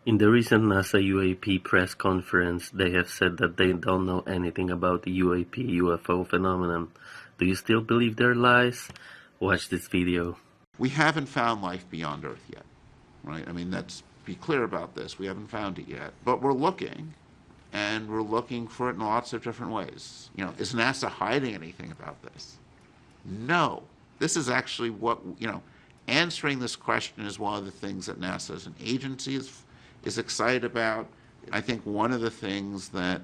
In the recent NASA UAP press conference, they have said that they don't know anything about the UAP UFO phenomenon. Do you still believe their lies? Watch this video. We haven't found life beyond Earth yet, right? I mean, let's be clear about this. We haven't found it yet, but we're looking, and we're looking for it in lots of different ways. You know, is NASA hiding anything about this? No. This is actually what, answering this question is one of the things that NASA as an agency is excited about. I think one of the things that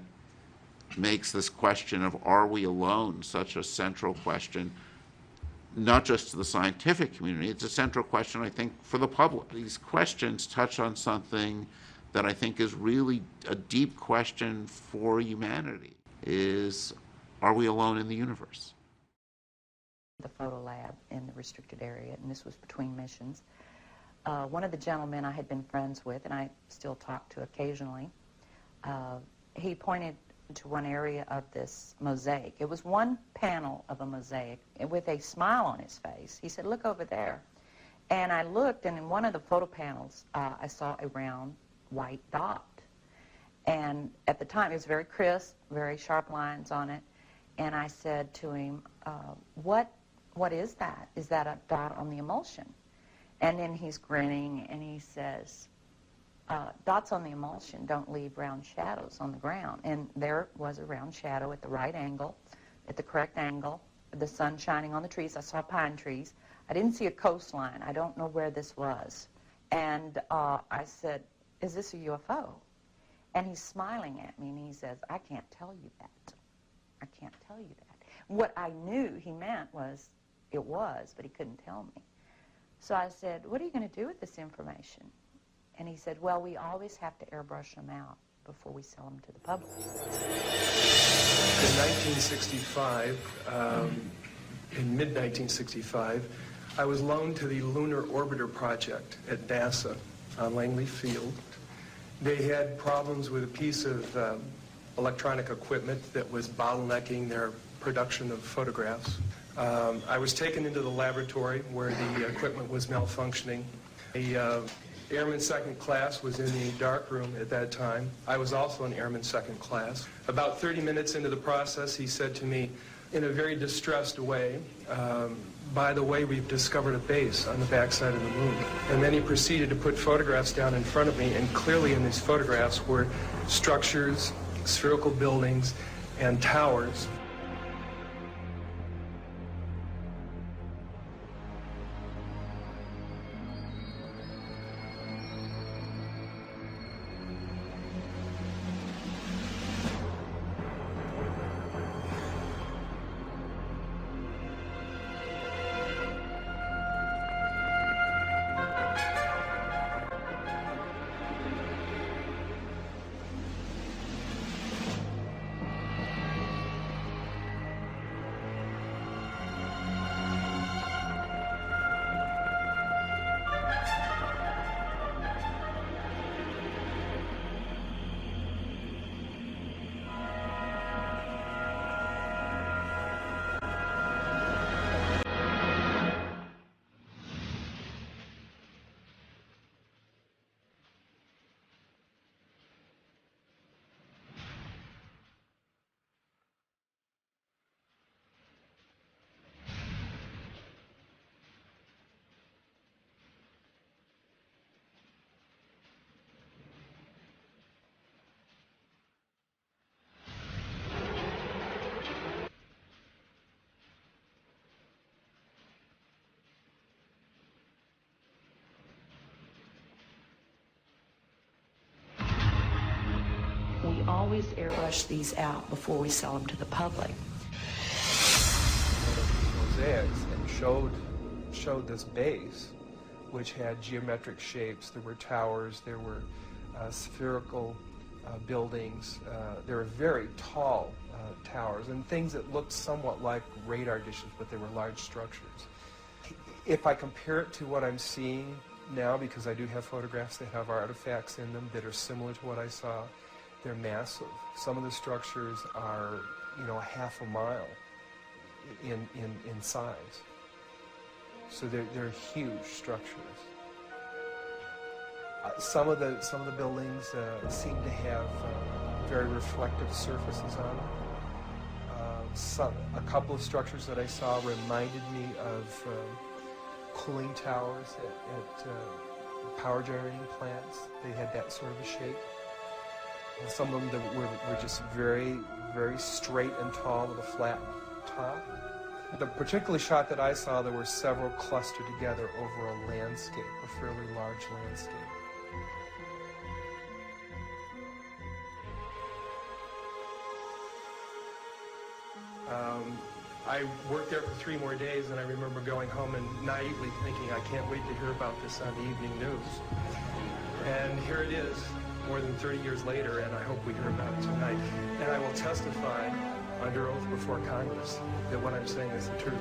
makes this question of are we alone such a central question, not just to the scientific community, it's a central question, I think, for the public. These questions touch on something that I think is really a deep question for humanity, is are we alone in the universe? The photo lab in the restricted area, and this was between missions. One of the gentlemen I had been friends with, and I still talk to occasionally, he pointed to one area of this mosaic. It was one panel of a mosaic with a smile on his face. He said, "Look over there." And I looked, and in one of the photo panels, I saw a round white dot. And at the time, it was very crisp, very sharp lines on it. And I said to him, what is that? Is that a dot on the emulsion? And then he's grinning, and he says, dots on the emulsion don't leave round shadows on the ground. And there was a round shadow at the right angle, at the correct angle, the sun shining on the trees. I saw pine trees. I didn't see a coastline. I don't know where this was. And I said, "Is this a UFO?" And he's smiling at me, and he says, "I can't tell you that. I can't tell you that." What I knew he meant was it was, but he couldn't tell me. So I said, "What are you going to do with this information?" And he said, "Well, we always have to airbrush them out before we sell them to the public." In 1965, in mid-1965, I was loaned to the Lunar Orbiter Project at NASA on Langley Field. They had problems with a piece of electronic equipment that was bottlenecking their production of photographs. I was taken into the laboratory where the equipment was malfunctioning. The Airman Second Class was in the darkroom at that time. I was also an Airman Second Class. About 30 minutes into the process, he said to me in a very distressed way, "By the way, we've discovered a base on the backside of the moon." And then he proceeded to put photographs down in front of me, and clearly in these photographs were structures, spherical buildings, and towers. We always airbrush these out before we sell them to the public. Mosaics and showed this base, which had geometric shapes. There were towers, there were spherical buildings. There were very tall towers and things that looked somewhat like radar dishes, but they were large structures. If I compare it to what I'm seeing now, because I do have photographs that have artifacts in them that are similar to what I saw, they're massive. Some of the structures are, half a mile in size. So they're huge structures. Some of the buildings seem to have very reflective surfaces on them. A couple of structures that I saw reminded me of cooling towers at power generating plants. They had that sort of a shape. And some of them that were just very, very straight and tall with a flat top. The particular shot that I saw, there were several clustered together over a landscape, a fairly large landscape. I worked there for 3 more days, and I remember going home and naively thinking, I can't wait to hear about this on the evening news. And here it is, more than 30 years later, and I hope we hear about it tonight. And I will testify under oath before Congress that what I'm saying is the truth.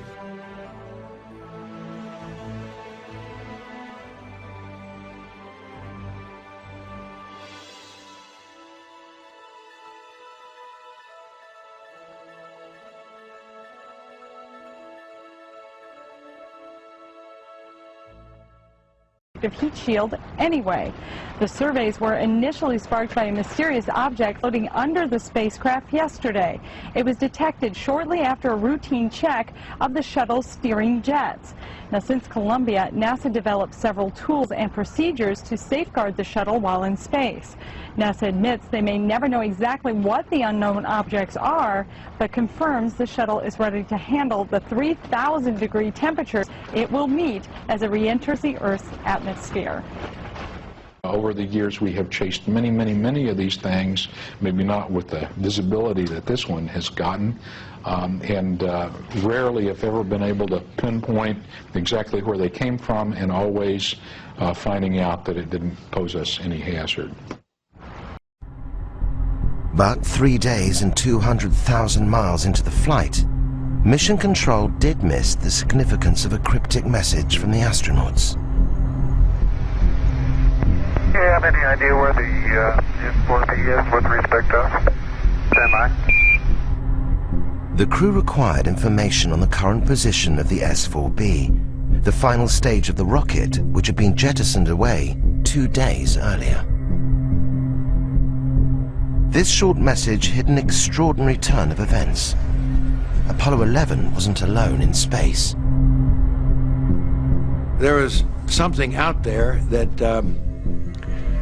Heat shield anyway. The surveys were initially sparked by a mysterious object floating under the spacecraft yesterday. It was detected shortly after a routine check of the shuttle's steering jets. Now, since Columbia, NASA developed several tools and procedures to safeguard the shuttle while in space. NASA admits they may never know exactly what the unknown objects are, but confirms the shuttle is ready to handle the 3,000-degree temperatures it will meet as it re-enters the Earth's atmosphere. Over the years, we have chased many of these things, maybe not with the visibility that this one has gotten, and rarely, if ever, been able to pinpoint exactly where they came from, and always finding out that it didn't pose us any hazard. But 3 days and 200,000 miles into the flight, Mission Control did miss the significance of a cryptic message from the astronauts. Do you have any idea where the U4B is with respect to us? Stand by. The crew required information on the current position of the S4B, the final stage of the rocket which had been jettisoned away 2 days earlier. This short message hit an extraordinary turn of events. Apollo 11 wasn't alone in space. There was something out there that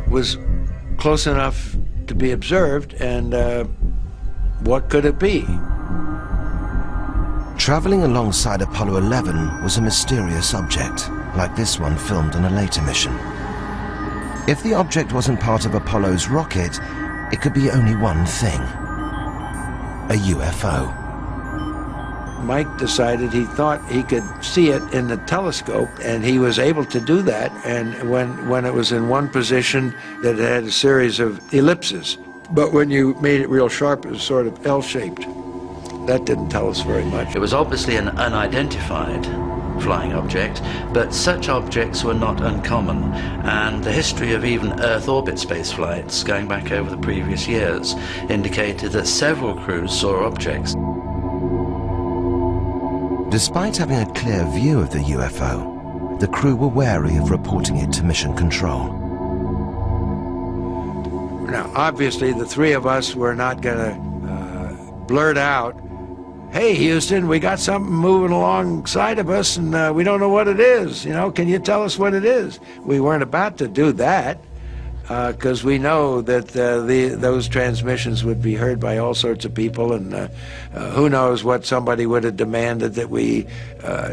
was close enough to be observed, and what could it be? Traveling alongside Apollo 11 was a mysterious object, like this one filmed on a later mission. If the object wasn't part of Apollo's rocket, it could be only one thing: a UFO. Mike decided he thought he could see it in the telescope, and he was able to do that. And when it was in one position, that it had a series of ellipses. But when you made it real sharp, it was sort of L-shaped. That didn't tell us very much. It was obviously an unidentified flying object, but such objects were not uncommon, and the history of even Earth orbit space flights going back over the previous years indicated that several crews saw objects. Despite having a clear view of the UFO, the crew were wary of reporting it to Mission Control. Now, obviously, the three of us were not going to blurt out, "Hey, Houston, we got something moving alongside of us, and we don't know what it is. You know, can you tell us what it is?" We weren't about to do that, because we know that those transmissions would be heard by all sorts of people, and who knows what somebody would have demanded that we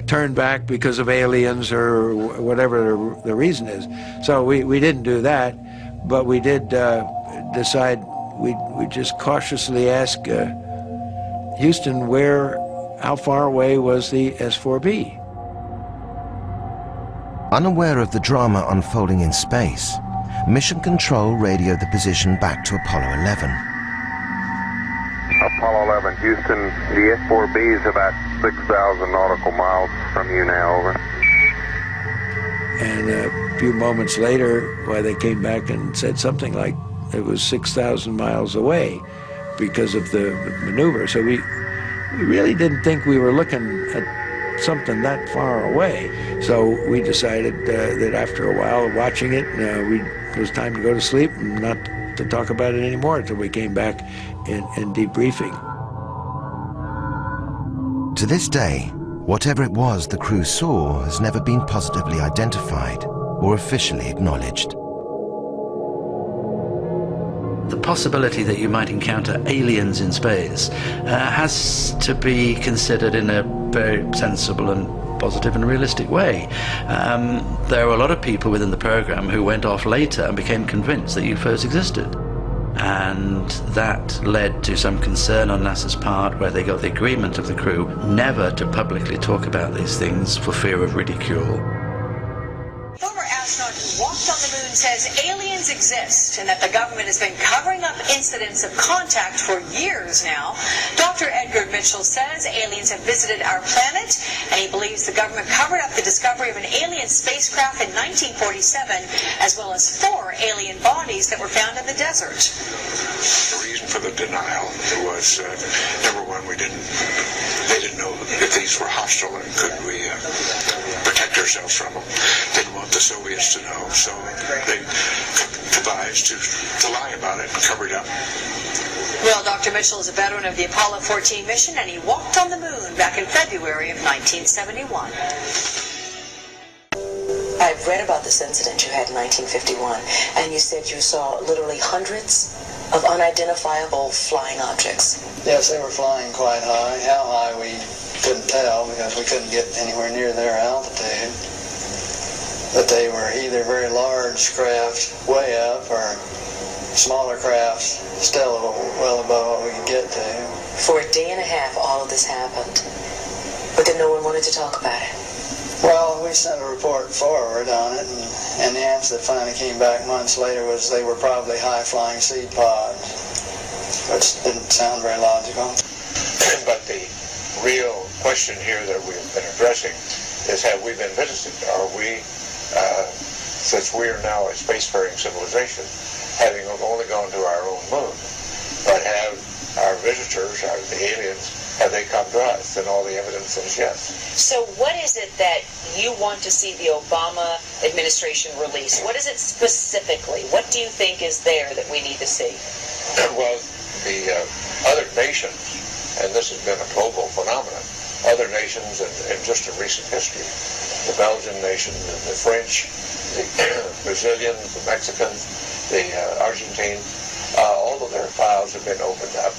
turn back because of aliens or whatever the reason is. So we didn't do that, but we did decide we'd just cautiously ask Houston, how far away was the S4B? Unaware of the drama unfolding in space, Mission Control radioed the position back to Apollo 11. Apollo 11, Houston, the S4B is about 6,000 nautical miles from you now, over. And a few moments later, they came back and said something like it was 6,000 miles away because of the maneuver. So we really didn't think we were looking at something that far away. So we decided that after a while of watching it, we'd it was time to go to sleep and not to talk about it anymore until we came back in debriefing. To this day, whatever it was the crew saw has never been positively identified or officially acknowledged. The possibility that you might encounter aliens in space has to be considered in a very sensible and positive and realistic way. There were a lot of people within the program who went off later and became convinced that UFOs existed. And that led to some concern on NASA's part, where they got the agreement of the crew never to publicly talk about these things for fear of ridicule. Former astronaut who walked on the moon says aliens exist and that the government has been covering up incidents of contact for years now. Dr. Edgar Mitchell says aliens have visited our planet, and he believes the government covered up the discovery of an alien spacecraft in 1947, as well as 4 alien bodies that were found in the desert. The reason for the denial was, number one, they didn't know if these were hostile and could we protect ourselves from them. Didn't want the Soviets to know, so they devised to lie about it and cover it up. Well, Dr. Mitchell is a veteran of the Apollo 14 mission, and he walked on the moon back in February of 1971. I've read about this incident you had in 1951, and you said you saw literally hundreds of unidentifiable flying objects. Yes, they were flying quite high. How high we couldn't tell because we couldn't get anywhere near their altitude. But they were either very large craft way up or smaller crafts still well above what we could get to. For a day and a half, all of this happened, but then no one wanted to talk about it. Well, we sent a report forward on it, and the answer that finally came back months later was they were probably high-flying seed pods, which didn't sound very logical. But the real question here that we've been addressing is, have we been visited? Are we, since we are now a spacefaring civilization, having only gone to our own moon, but have our visitors, the aliens, have they come to us? And all the evidence is yes. So what is it that you want to see the Obama administration release? What is it specifically? What do you think is there that we need to see? Well, the other nations, and this has been a global phenomenon, other nations in just in recent history, the Belgian nation, the French, the Brazilians, the Mexicans, the Argentine, all of their files have been opened up.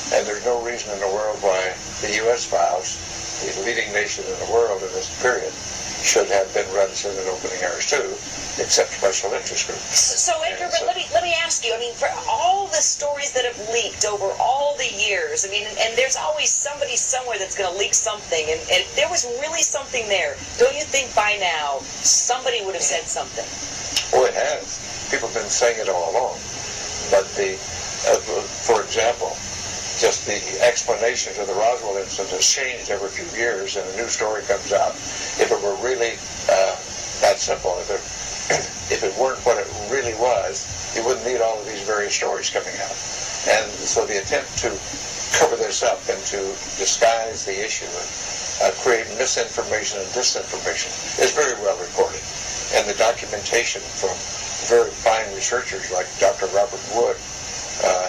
And there's no reason in the world why the U.S. files, the leading nation in the world in this period, should have been reticent in opening ours too, except special interest groups. So Edgar, but let me ask you, I mean, for all the stories that have leaked over all the years, I mean, and there's always somebody somewhere that's going to leak something, and if there was really something there, don't you think by now somebody would have said something? Oh, it has. People have been saying it all along. But for example, just the explanation to the Roswell incident has changed every few years, and a new story comes out. If it were really that simple, if it weren't what it really was, you wouldn't need all of these various stories coming out. And so the attempt to cover this up and to disguise the issue and create misinformation and disinformation is very well reported. And the documentation from very fine researchers like Dr. Robert Wood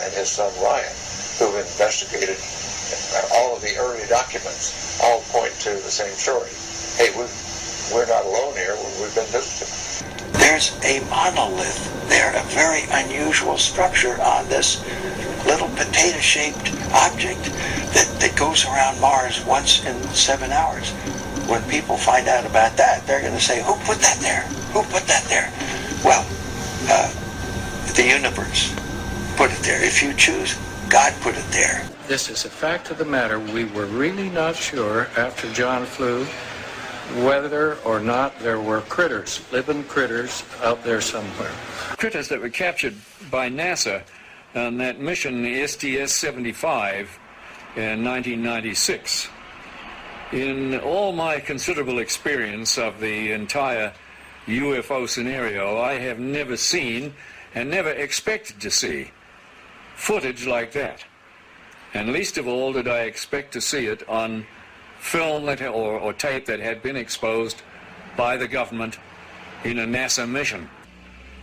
and his son Ryan, who've investigated all of the early documents, all point to the same story. Hey, we're not alone here. We've been visited. There's a monolith there, a very unusual structure on this little potato-shaped object that goes around Mars once in 7 hours. When people find out about that, they're going to say, who put that there? Who put that there? Well, the universe put it there. If you choose, God put it there. This is a fact of the matter. We were really not sure after John flew whether or not there were critters, living critters out there somewhere. Critters that were captured by NASA on that mission STS-75 in 1996. In all my considerable experience of the entire UFO scenario, I have never seen and never expected to see footage like that. And least of all did I expect to see it on film that, or tape that had been exposed by the government in a NASA mission.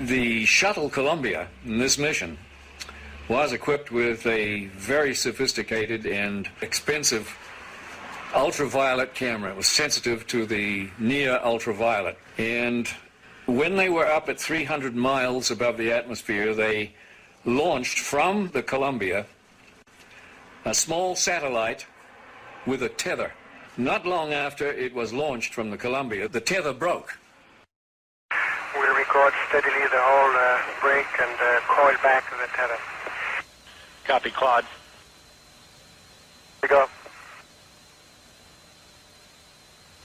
The shuttle Columbia in this mission was equipped with a very sophisticated and expensive ultraviolet camera. It was sensitive to the near ultraviolet. And when they were up at 300 miles above the atmosphere, they launched from the Columbia a small satellite with a tether. Not long after it was launched from the Columbia, the tether broke. We'll record steadily the whole break and coil back to the tether. Copy, Claude. Here we go.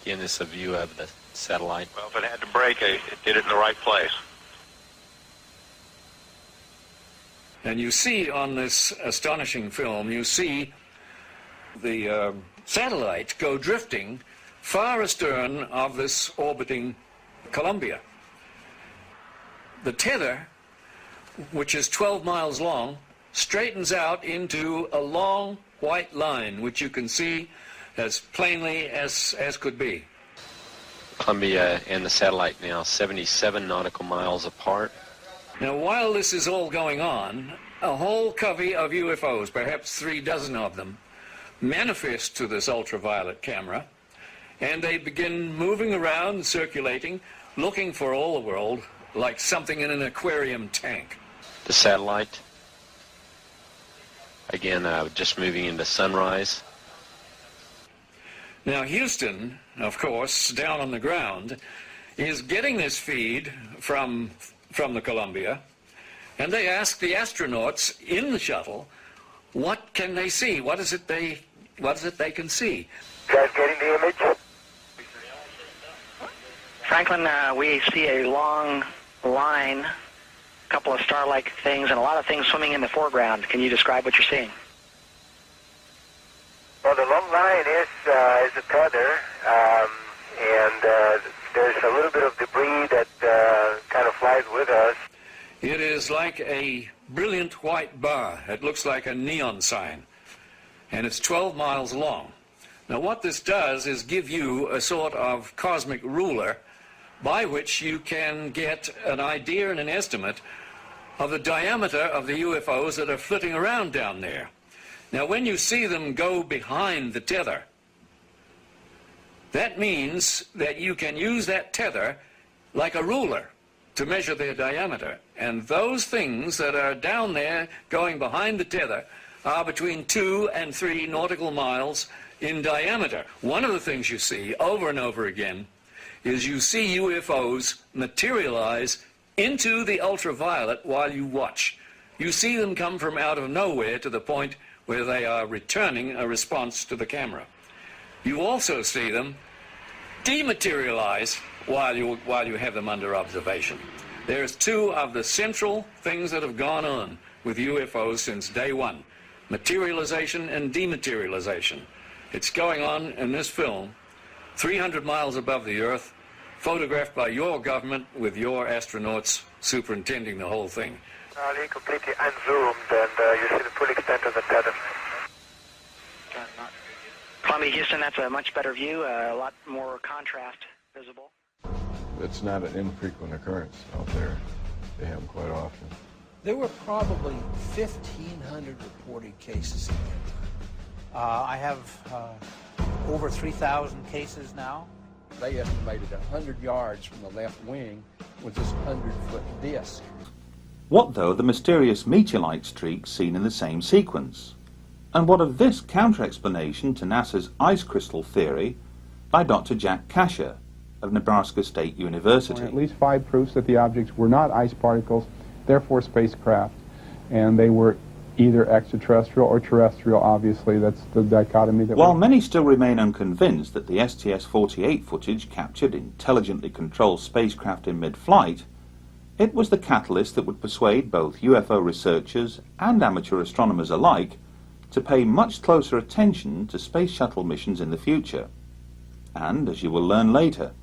Again, this is a view of the satellite. Well, if it had to break, it did it in the right place. And you see on this astonishing film, you see the satellite go drifting far astern of this orbiting Columbia. The tether, which is 12 miles long, straightens out into a long white line, which you can see as plainly as could be. Columbia and the satellite now 77 nautical miles apart. Now, while this is all going on, a whole covey of UFOs, perhaps 36 of them, manifest to this ultraviolet camera, and they begin moving around, circulating, looking for all the world like something in an aquarium tank. The satellite, again, just moving into sunrise. Now, Houston, of course, down on the ground, is getting this feed from the Columbia, and they ask the astronauts in the shuttle, what can they see? What is it they can see? You guys getting the image? Franklin, we see a long line, a couple of star-like things, and a lot of things swimming in the foreground. Can you describe what you're seeing? Well, the long line is a tether, and there's a little bit of debris that kind of flies with us. It is like a brilliant white bar. It looks like a neon sign, and it's 12 miles long. Now, what this does is give you a sort of cosmic ruler by which you can get an idea and an estimate of the diameter of the UFOs that are flitting around down there. Now, when you see them go behind the tether, that means that you can use that tether like a ruler to measure their diameter. And those things that are down there going behind the tether are between 2 and 3 nautical miles in diameter. One of the things you see over and over again is you see UFOs materialize into the ultraviolet while you watch. You see them come from out of nowhere to the point where they are returning a response to the camera. You also see them dematerialize while you have them under observation. There's 2 of the central things that have gone on with UFOs since day one: materialization and dematerialization. It's going on in this film, 300 miles above the Earth, photographed by your government with your astronauts superintending the whole thing. Completely unzoomed, and you see the full extent of the tether. Columbia, Houston, that's a much better view, a lot more contrast visible. It's not an infrequent occurrence out there. They have them quite often. There were probably 1,500 reported cases at that time. I have over 3,000 cases now. They estimated 100 yards from the left wing was this 100-foot disc. What though the mysterious meteorite streaks seen in the same sequence? And what of this counter-explanation to NASA's ice crystal theory by Dr. Jack Kasher of Nebraska State University? At least 5 proofs that the objects were not ice particles, therefore spacecraft, and they were either extraterrestrial or terrestrial. Obviously, that's the dichotomy that While many still remain unconvinced that the STS-48 footage captured intelligently controlled spacecraft in mid-flight, it was the catalyst that would persuade both UFO researchers and amateur astronomers alike to pay much closer attention to space shuttle missions in the future. And, as you will learn later,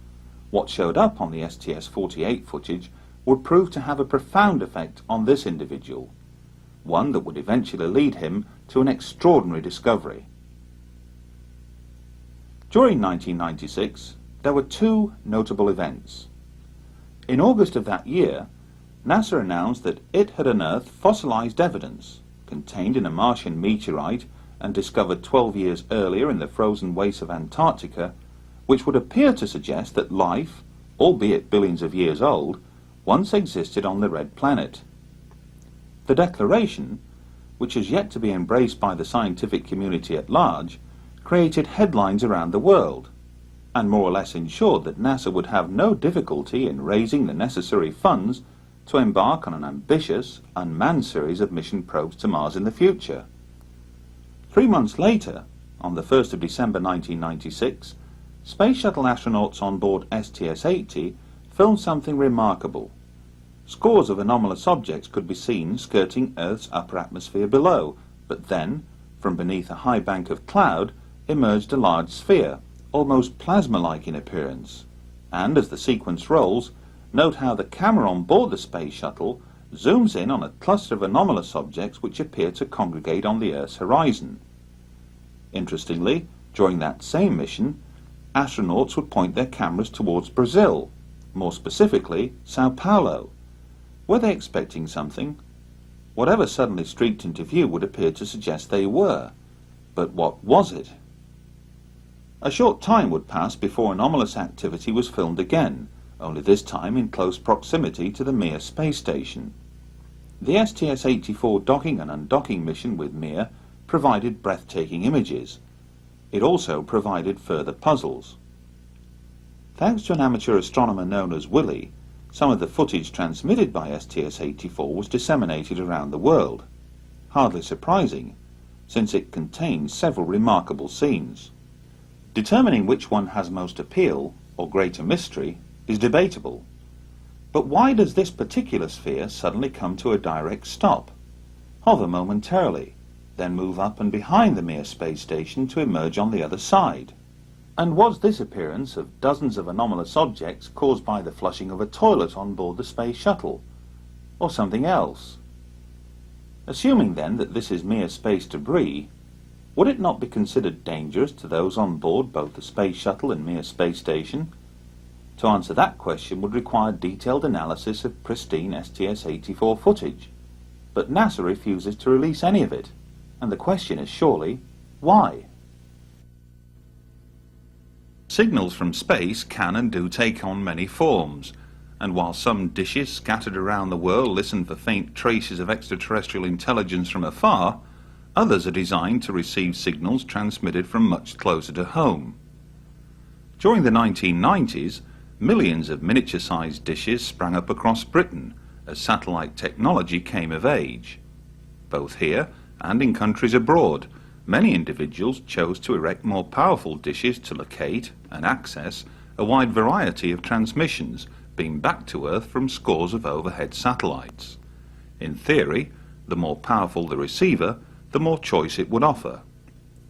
what showed up on the STS-48 footage would prove to have a profound effect on this individual, one that would eventually lead him to an extraordinary discovery. During 1996, there were 2 notable events. In August of that year, NASA announced that it had unearthed fossilized evidence contained in a Martian meteorite and discovered 12 years earlier in the frozen wastes of Antarctica, which would appear to suggest that life, albeit billions of years old, once existed on the red planet. The declaration, which is yet to be embraced by the scientific community at large, created headlines around the world, and more or less ensured that NASA would have no difficulty in raising the necessary funds to embark on an ambitious, unmanned series of mission probes to Mars in the future. 3 months later, on the 1st of December 1996, Space Shuttle astronauts on board STS-80 filmed something remarkable. Scores of anomalous objects could be seen skirting Earth's upper atmosphere below, but then, from beneath a high bank of cloud, emerged a large sphere, almost plasma-like in appearance. And as the sequence rolls, note how the camera on board the Space Shuttle zooms in on a cluster of anomalous objects which appear to congregate on the Earth's horizon. Interestingly, during that same mission, astronauts would point their cameras towards Brazil, more specifically Sao Paulo. Were they expecting something? Whatever suddenly streaked into view would appear to suggest they were. But what was it? A short time would pass before anomalous activity was filmed again, only this time in close proximity to the Mir space station. The STS-84 docking and undocking mission with Mir provided breathtaking images. It also provided further puzzles. Thanks to an amateur astronomer known as Willie, some of the footage transmitted by STS-84 was disseminated around the world. Hardly surprising, since it contains several remarkable scenes. Determining which one has most appeal, or greater mystery, is debatable. But why does this particular sphere suddenly come to a direct stop, hover momentarily, then move up and behind the Mir space station to emerge on the other side? And was this appearance of dozens of anomalous objects caused by the flushing of a toilet on board the Space Shuttle, or something else? Assuming then that this is mere space debris, would it not be considered dangerous to those on board both the Space Shuttle and Mir space station? To answer that question would require detailed analysis of pristine STS-84 footage, but NASA refuses to release any of it, and the question is surely, why? Signals from space can and do take on many forms, and while some dishes scattered around the world listen for faint traces of extraterrestrial intelligence from afar, others are designed to receive signals transmitted from much closer to home. During the 1990s, millions of miniature-sized dishes sprang up across Britain as satellite technology came of age. Both here and in countries abroad, many individuals chose to erect more powerful dishes to locate and access a wide variety of transmissions being back to Earth from scores of overhead satellites. In theory, the more powerful the receiver, the more choice it would offer.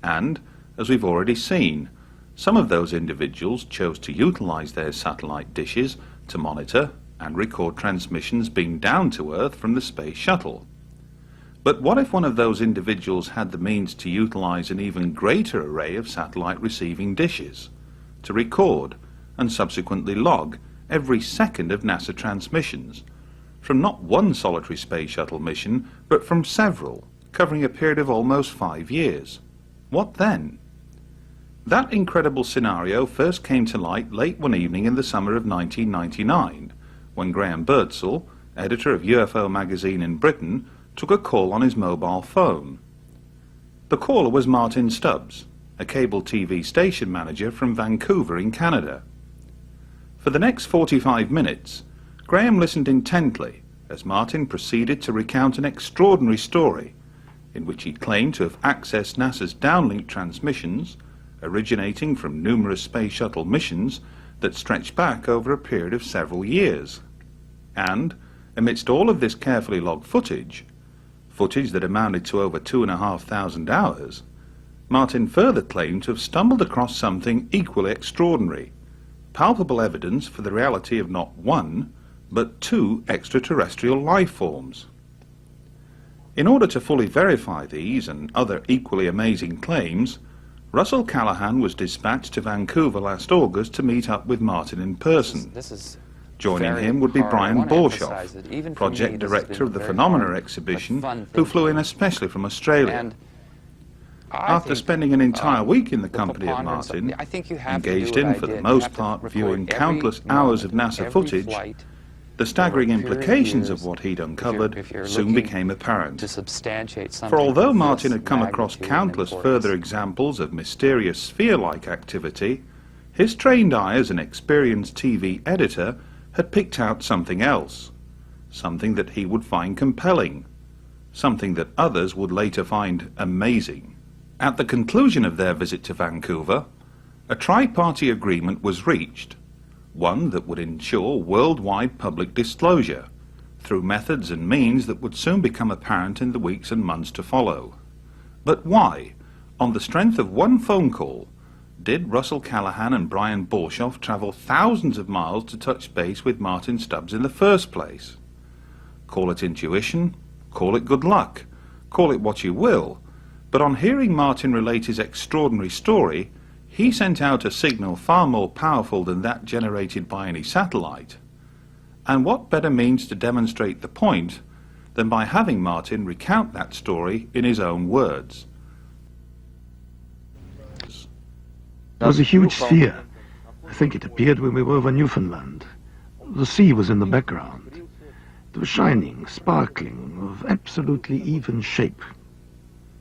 And, as we've already seen, some of those individuals chose to utilize their satellite dishes to monitor and record transmissions being down to Earth from the Space Shuttle. But what if one of those individuals had the means to utilize an even greater array of satellite receiving dishes, to record and subsequently log every second of NASA transmissions, from not one solitary Space Shuttle mission, but from several, covering a period of almost 5 years? What then? That incredible scenario first came to light late one evening in the summer of 1999, when Graham Birdsall, editor of UFO magazine in Britain, took a call on his mobile phone. The caller was Martin Stubbs, a cable TV station manager from Vancouver in Canada. For the next 45 minutes, Graham listened intently as Martin proceeded to recount an extraordinary story in which he claimed to have accessed NASA's downlink transmissions originating from numerous Space Shuttle missions that stretched back over a period of several years. And, amidst all of this carefully logged footage that amounted to over 2,500 hours, Martin further claimed to have stumbled across something equally extraordinary, palpable evidence for the reality of not one, but 2 extraterrestrial life forms. In order to fully verify these and other equally amazing claims, Russell Callahan was dispatched to Vancouver last August to meet up with Martin in person. Joining him would be Brian Borshoff, project director of the Phenomena exhibition, who flew in especially from Australia. After spending an entire week in the company of Martin, engaged in, for the most part, viewing countless hours of NASA footage, the staggering implications of what he'd uncovered soon became apparent. For although Martin had come across countless further examples of mysterious sphere-like activity, his trained eye as an experienced TV editor had picked out something else, something that he would find compelling, something that others would later find amazing. At the conclusion of their visit to Vancouver, a tri-party agreement was reached, one that would ensure worldwide public disclosure, through methods and means that would soon become apparent in the weeks and months to follow. But why, on the strength of one phone call, did Russell Callahan and Brian Borshoff travel thousands of miles to touch base with Martin Stubbs in the first place? Call it intuition, call it good luck, call it what you will, but on hearing Martin relate his extraordinary story, he sent out a signal far more powerful than that generated by any satellite. And what better means to demonstrate the point than by having Martin recount that story in his own words? It was a huge sphere. I think it appeared when we were over Newfoundland. The sea was in the background. It was shining, sparkling, of absolutely even shape.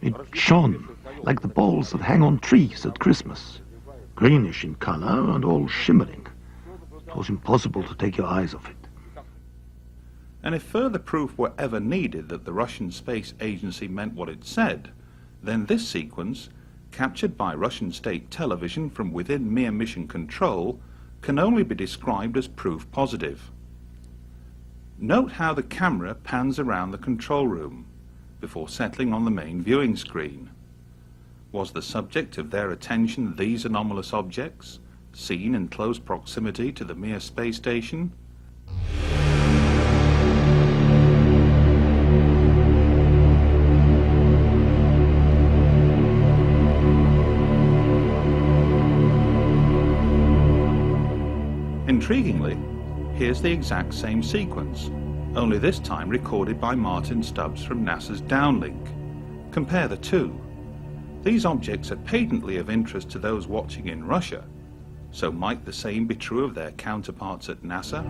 It shone like the balls that hang on trees at Christmas, greenish in color and all shimmering. It was impossible to take your eyes off it. And if further proof were ever needed that the Russian Space Agency meant what it said, then this sequence, captured by Russian state television from within mere mission control, can only be described as proof positive. Note how the camera pans around the control room before settling on the main viewing screen. Was the subject of their attention these anomalous objects, seen in close proximity to the Mir space station? Intriguingly, here's the exact same sequence, only this time recorded by Martin Stubbs from NASA's downlink. Compare the two. These objects are patently of interest to those watching in Russia, so might the same be true of their counterparts at NASA?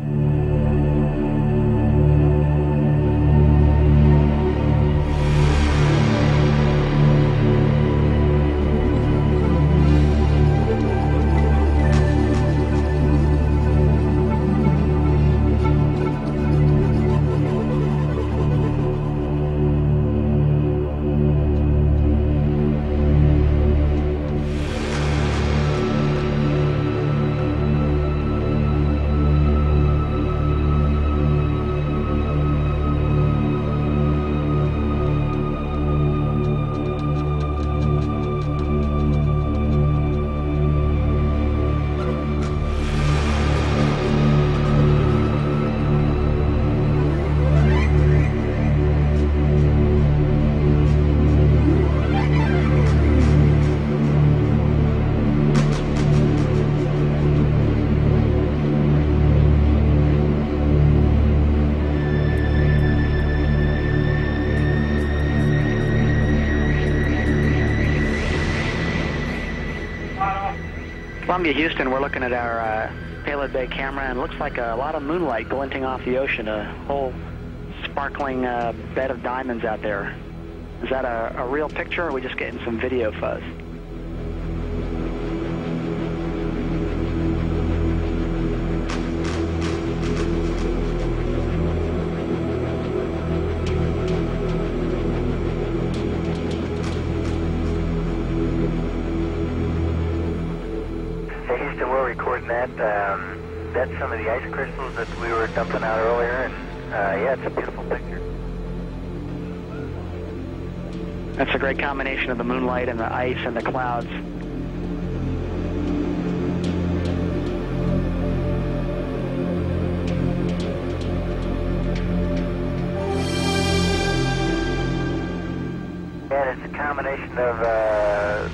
Columbia, Houston, we're looking at our payload bay camera, and it looks like a lot of moonlight glinting off the ocean, a whole sparkling bed of diamonds out there. Is that a real picture, or are we just getting some video fuzz? That's some of the ice crystals that we were dumping out earlier, and yeah, it's a beautiful picture. That's a great combination of the moonlight and the ice and the clouds. And it's a combination of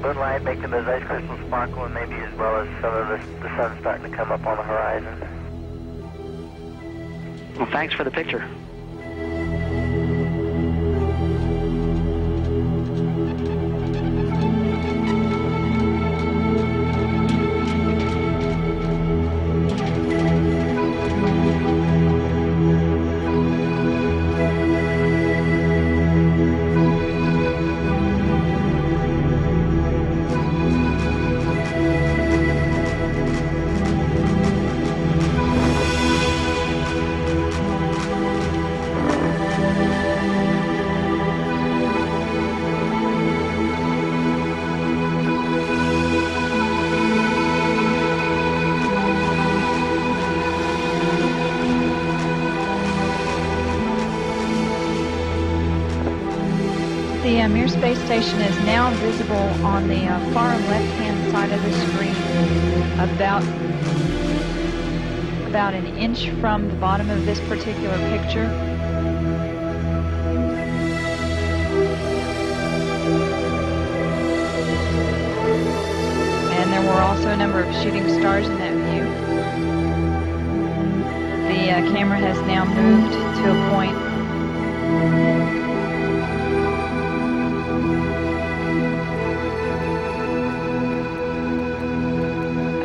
moonlight making those ice crystals sparkle, and maybe as well as some of the sun starting to come up on the horizon. Well, thanks for the picture. The Mir space station is now visible on the far left-hand side of the screen, about an inch from the bottom of this particular picture. And there were also a number of shooting stars in that view. The camera has now moved to a point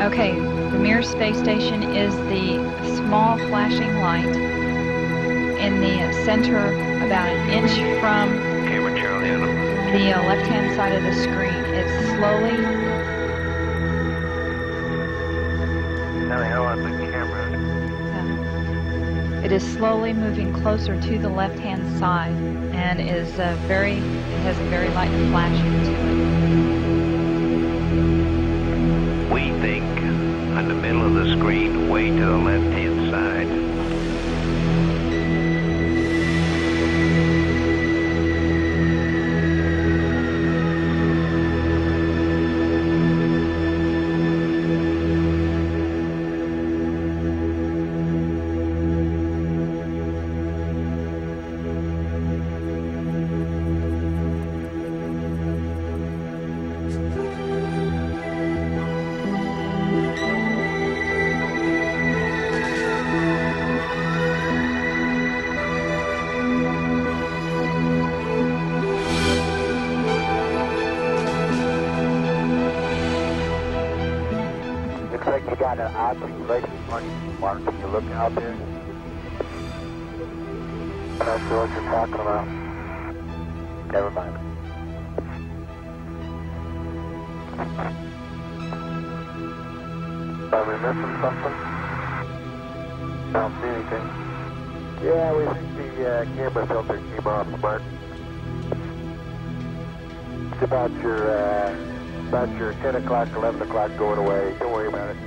Okay, the Mir space station is the small flashing light in the center, about an inch from the left-hand side of the screen. It's slowly... It is slowly moving closer to the left-hand side and is it has a very light flashing to it. We think on the middle of the screen, way to the left-hand side. Got an articulation mark. Can you look out there? Not sure what you're talking about. Never mind. Are we missing something? I don't see anything. Yeah, we think the camera filter came off, Mark. It's about your 10 o'clock, 11 o'clock going away. Don't worry about it.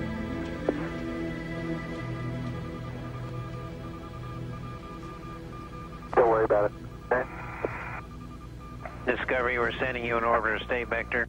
Don't worry about it. Okay. Discovery, we're sending you an orbiter state vector.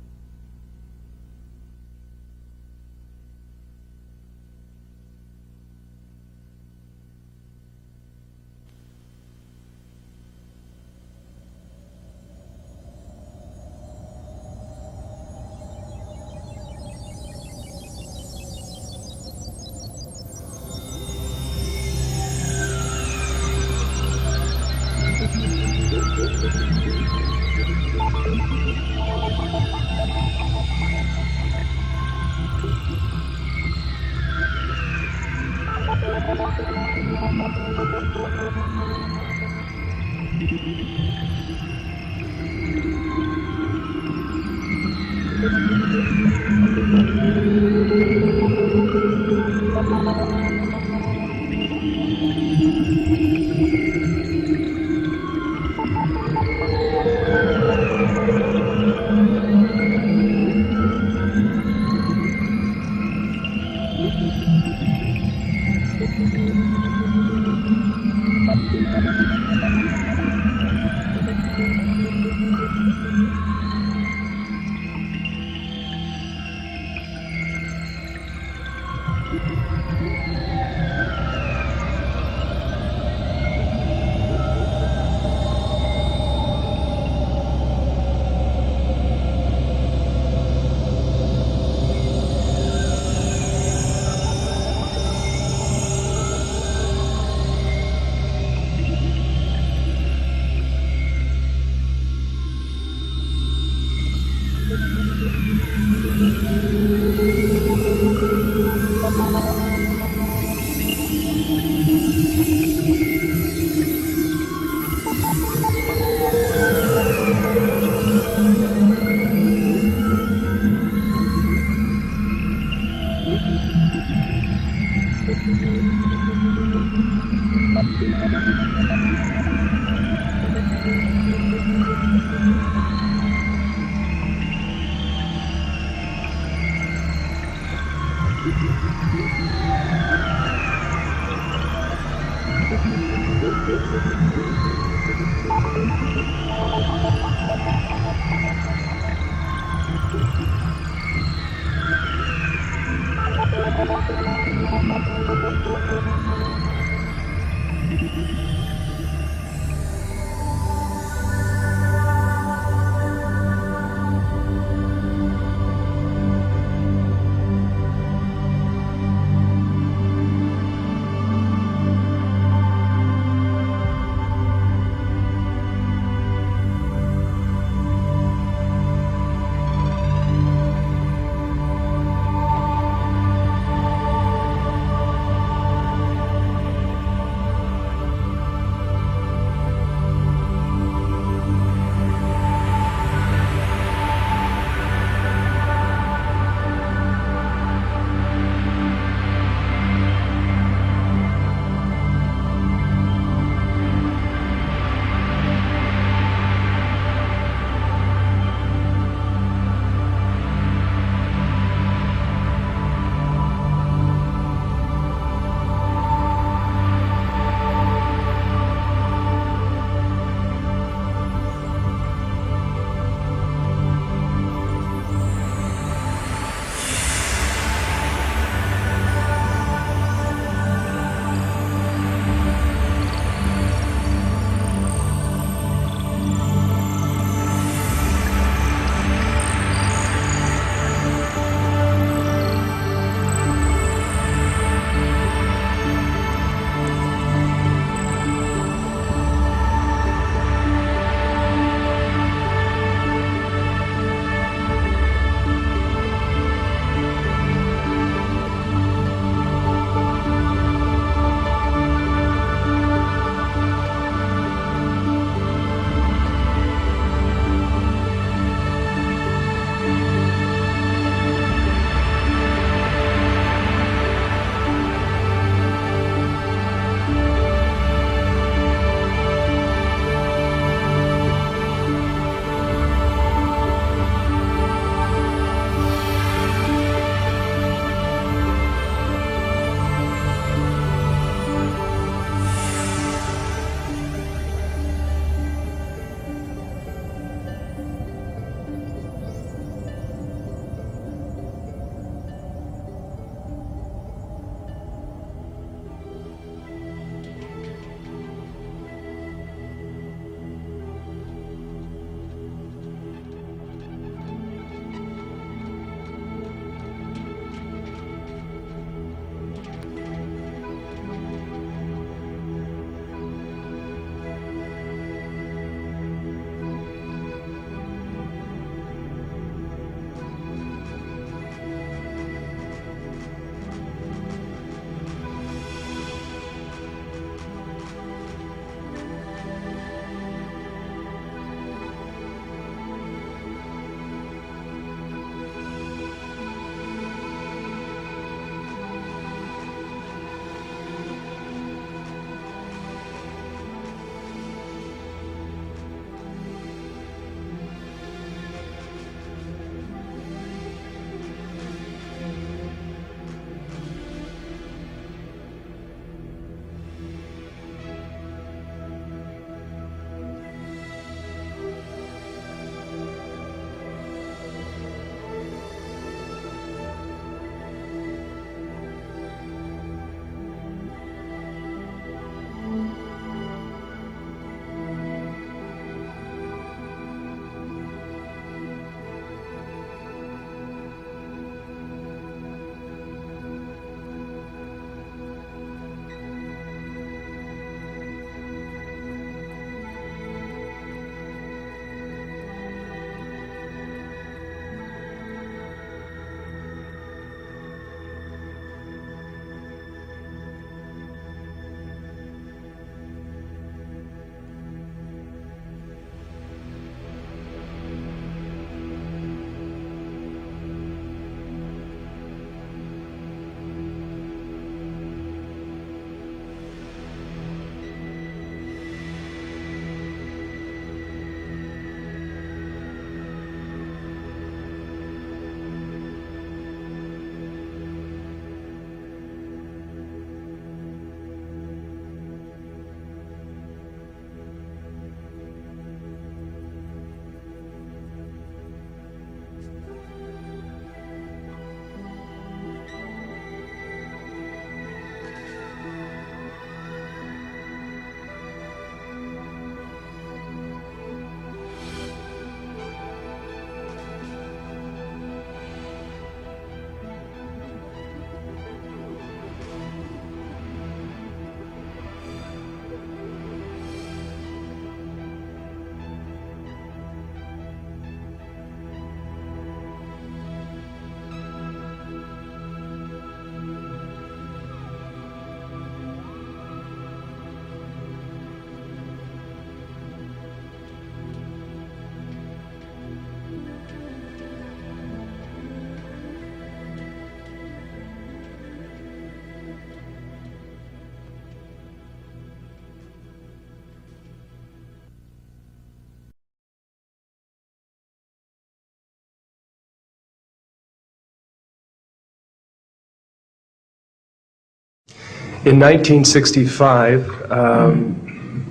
In 1965,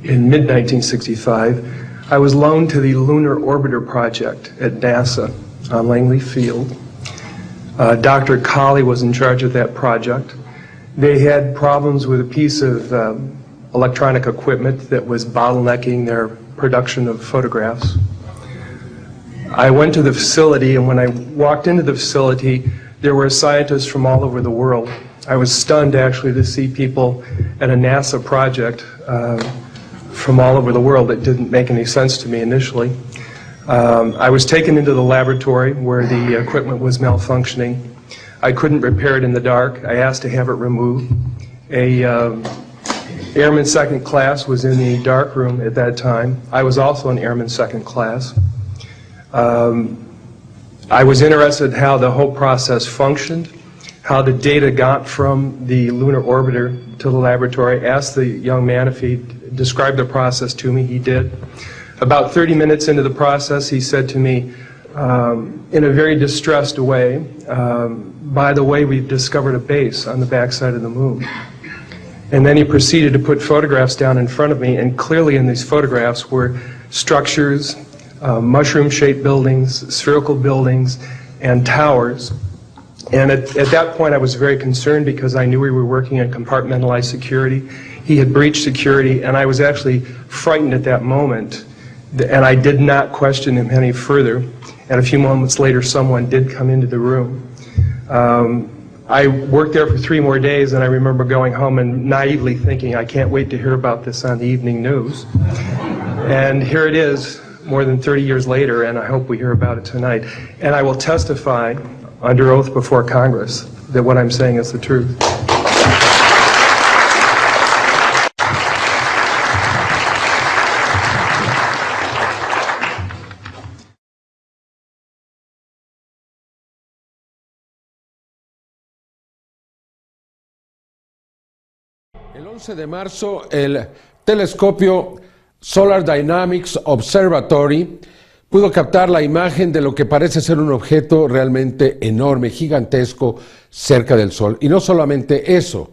in mid-1965, I was loaned to the Lunar Orbiter project at NASA on Langley Field. Dr. Colley was in charge of that project. They had problems with a piece of electronic equipment that was bottlenecking their production of photographs. I went to the facility, and when I walked into the facility, there were scientists from all over the world. I was stunned, actually, to see people at a NASA project from all over the world. It didn't make any sense to me initially. I was taken into the laboratory where the equipment was malfunctioning. I couldn't repair it in the dark. I asked to have it removed. Airman second class was in the dark room at that time. I was also an airman second class. I was interested in how the whole process functioned, how the data got from the lunar orbiter to the laboratory. I asked the young man if he'd describe the process to me. He did. About 30 minutes into the process, he said to me, in a very distressed way, by the way, we've discovered a base on the backside of the moon. And then he proceeded to put photographs down in front of me, and clearly in these photographs were structures, mushroom-shaped buildings, spherical buildings, and towers. And at that point I was very concerned because I knew we were working on compartmentalized security. He had breached security, and I was actually frightened at that moment. And I did not question him any further. And a few moments later, someone did come into the room. I worked there for 3 more days, and I remember going home and naively thinking, I can't wait to hear about this on the evening news. And here it is, more than 30 years later, and I hope we hear about it tonight. And I will testify under oath before Congress that what I'm saying is the truth. El 11 de marzo, el telescopio Solar Dynamics Observatory pudo captar la imagen de lo que parece ser un objeto realmente enorme, gigantesco, cerca del Sol. Y no solamente eso,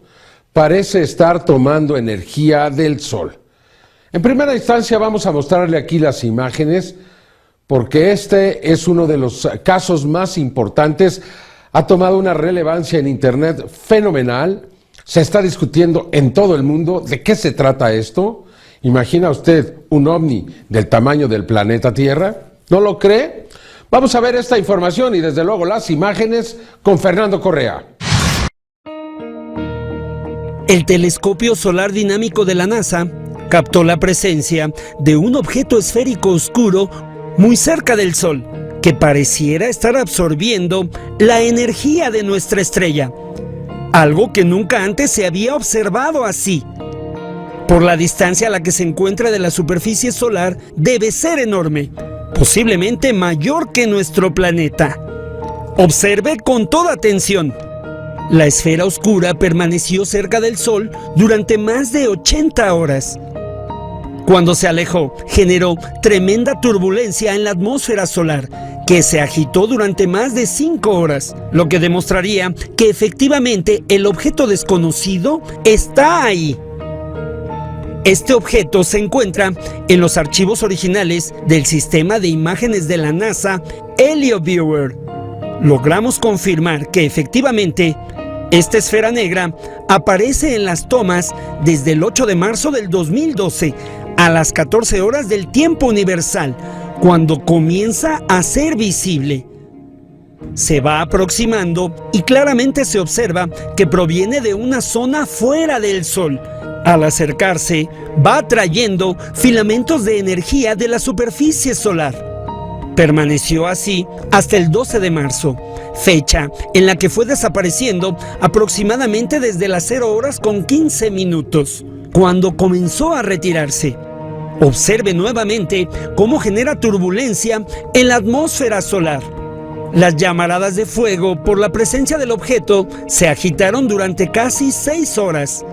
parece estar tomando energía del Sol. En primera instancia vamos a mostrarle aquí las imágenes, porque este es uno de los casos más importantes. Ha tomado una relevancia en Internet fenomenal. Se está discutiendo en todo el mundo de qué se trata esto. ¿Imagina usted un ovni del tamaño del planeta Tierra? ¿No lo cree? Vamos a ver esta información y desde luego las imágenes con Fernando Correa. El telescopio solar dinámico de la NASA captó la presencia de un objeto esférico oscuro muy cerca del Sol, que pareciera estar absorbiendo la energía de nuestra estrella. Algo que nunca antes se había observado así. Por la distancia a la que se encuentra de la superficie solar, debe ser enorme, posiblemente mayor que nuestro planeta. Observe con toda atención. La esfera oscura permaneció cerca del Sol durante más de 80 horas. Cuando se alejó, generó tremenda turbulencia en la atmósfera solar, que se agitó durante más de 5 horas, lo que demostraría que efectivamente el objeto desconocido está ahí. Este objeto se encuentra en los archivos originales del sistema de imágenes de la NASA, HelioViewer. Logramos confirmar que efectivamente esta esfera negra aparece en las tomas desde el 8 de marzo del 2012 a las 14 horas del tiempo universal, cuando comienza a ser visible. Se va aproximando y claramente se observa que proviene de una zona fuera del Sol. Al acercarse, va atrayendo filamentos de energía de la superficie solar. Permaneció así hasta el 12 de marzo, fecha en la que fue desapareciendo aproximadamente desde las 0 horas con 15 minutos, cuando comenzó a retirarse. Observe nuevamente cómo genera turbulencia en la atmósfera solar. Las llamaradas de fuego por la presencia del objeto se agitaron durante casi 6 horas.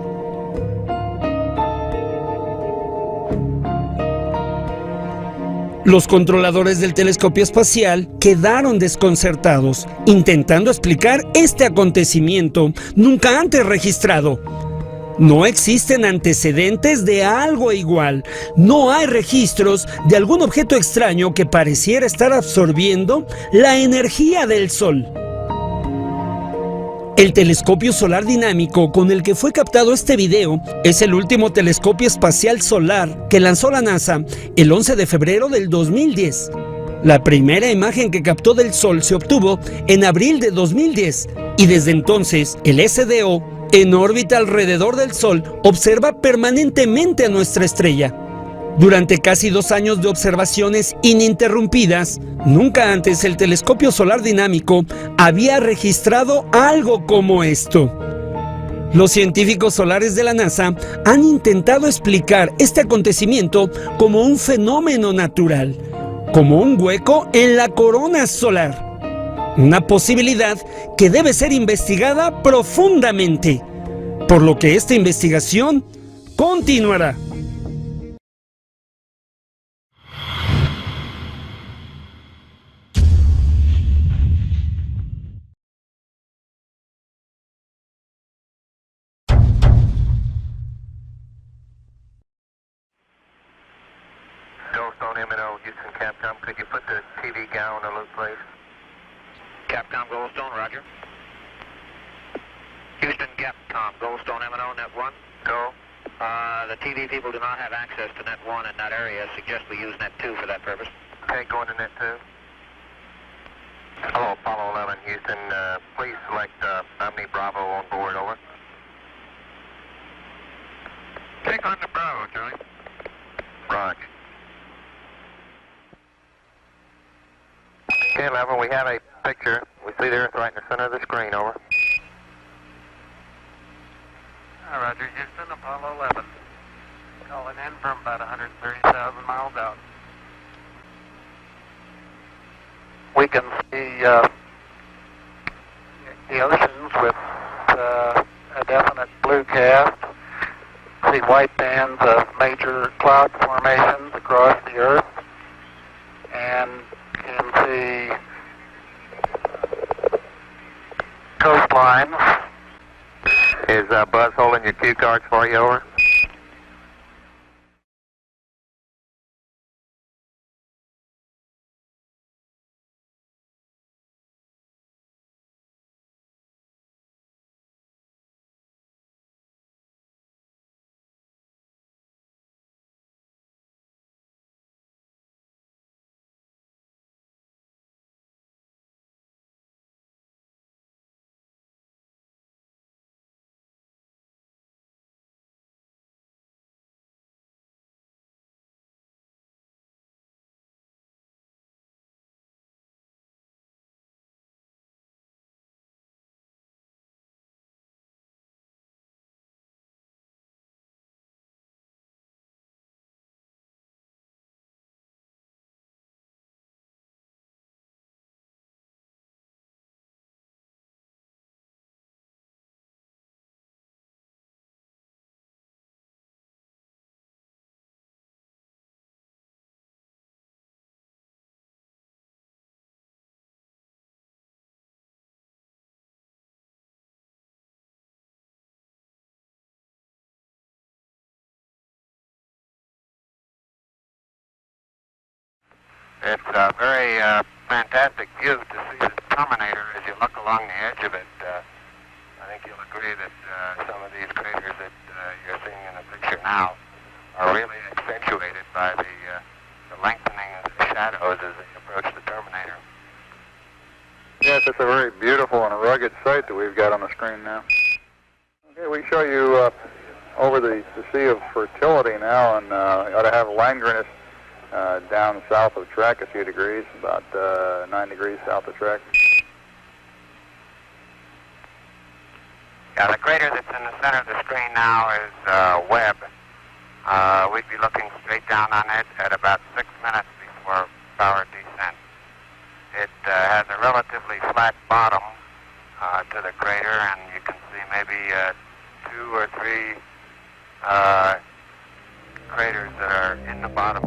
Los controladores del telescopio espacial quedaron desconcertados, intentando explicar este acontecimiento nunca antes registrado. No existen antecedentes de algo igual. No hay registros de algún objeto extraño que pareciera estar absorbiendo la energía del Sol. El telescopio solar dinámico con el que fue captado este video es el último telescopio espacial solar que lanzó la NASA el 11 de febrero del 2010. La primera imagen que captó del Sol se obtuvo en abril de 2010 y desde entonces el SDO, en órbita alrededor del Sol, observa permanentemente a nuestra estrella. Durante casi 2 años de observaciones ininterrumpidas, nunca antes el telescopio solar dinámico había registrado algo como esto. Los científicos solares de la NASA han intentado explicar este acontecimiento como un fenómeno natural, como un hueco en la corona solar. Una posibilidad que debe ser investigada profundamente, por lo que esta investigación continuará. Goldstone MNO, Houston Capcom, could you put the TV gal in a loop, please? Capcom Goldstone, roger. Houston Capcom, Goldstone MNO, Net 1. Go. The TV people do not have access to Net 1 in that area. I suggest we use Net 2 for that purpose. Okay, going to Net 2. Hello, Apollo 11, Houston. Please select Omni Bravo on board, over. Take on the Bravo, Charlie. Roger. Okay, 11, we have a picture. We see the Earth right in the center of the screen, over. Roger, Houston, Apollo 11. Calling in from about 130,000 miles out. We can see the oceans with a definite blue cast. See white bands of major cloud formations across the Earth. And can see coastlines. Is Buzz holding your cue cards for you, over? It's a very fantastic view to see the Terminator as you look along the edge of it. I think you'll agree that some of these craters that you're seeing in the picture now are really accentuated by the lengthening of the shadows as they approach the Terminator. Yes, it's a very beautiful and rugged sight that we've got on the screen now. Okay, we show you over the Sea of Fertility now, and you ought to have Langrenus down south of track a few degrees, about 9 degrees south of track. Yeah, the crater that's in the center of the screen now is Webb. We'd be looking straight down on it at about 6 minutes before power descent. It has a relatively flat bottom to the crater, and you can see maybe 2 or 3 craters that are in the bottom.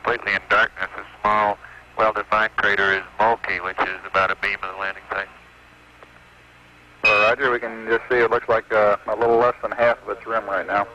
completely in darkness. A small, well-defined crater is bulky, which is about a beam of the landing site. Roger, we can just see it looks like a little less than half of its rim right now.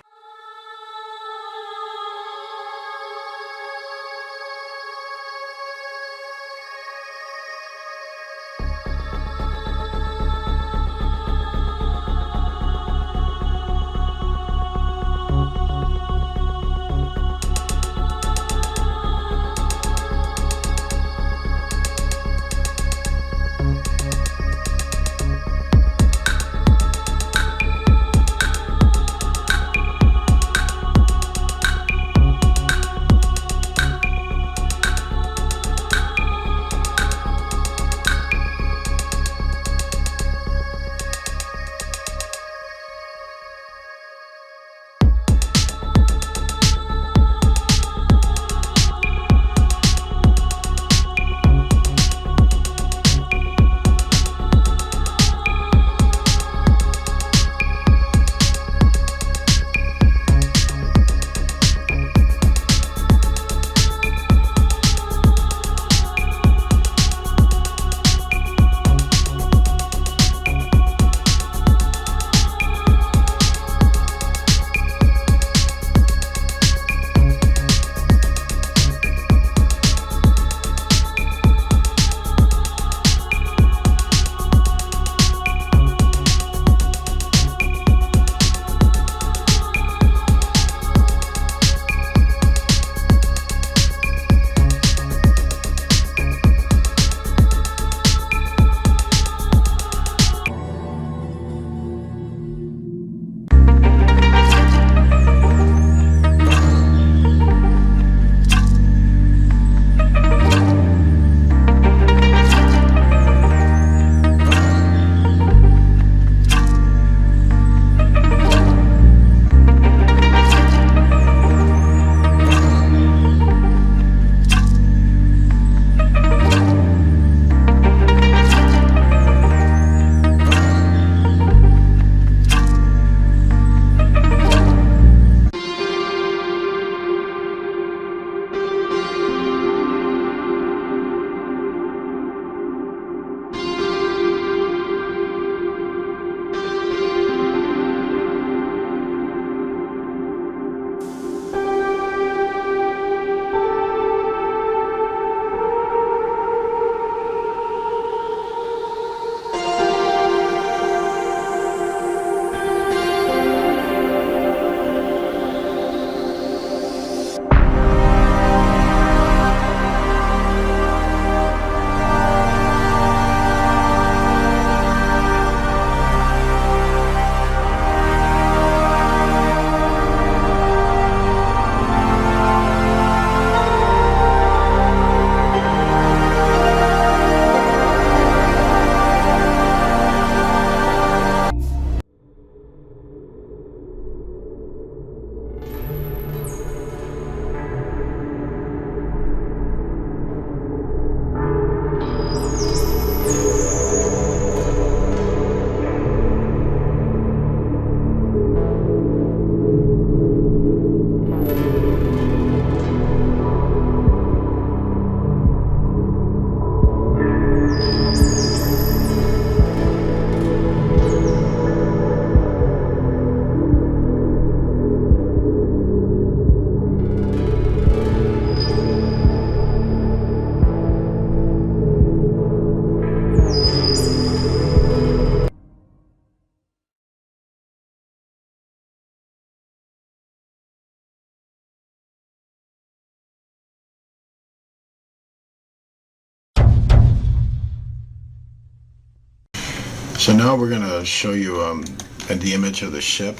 So now we're going to show you the image of the ship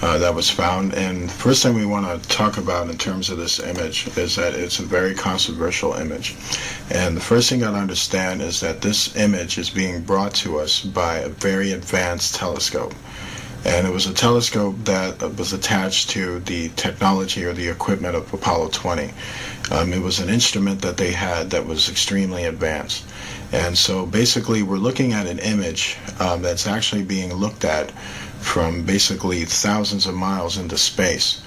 that was found. And the first thing we want to talk about in terms of this image is that it's a very controversial image. And the first thing you got to understand is that this image is being brought to us by a very advanced telescope. And it was a telescope that was attached to the technology or the equipment of Apollo 20. It was an instrument that they had that was extremely advanced. And so basically we're looking at an image that's actually being looked at from basically thousands of miles into space.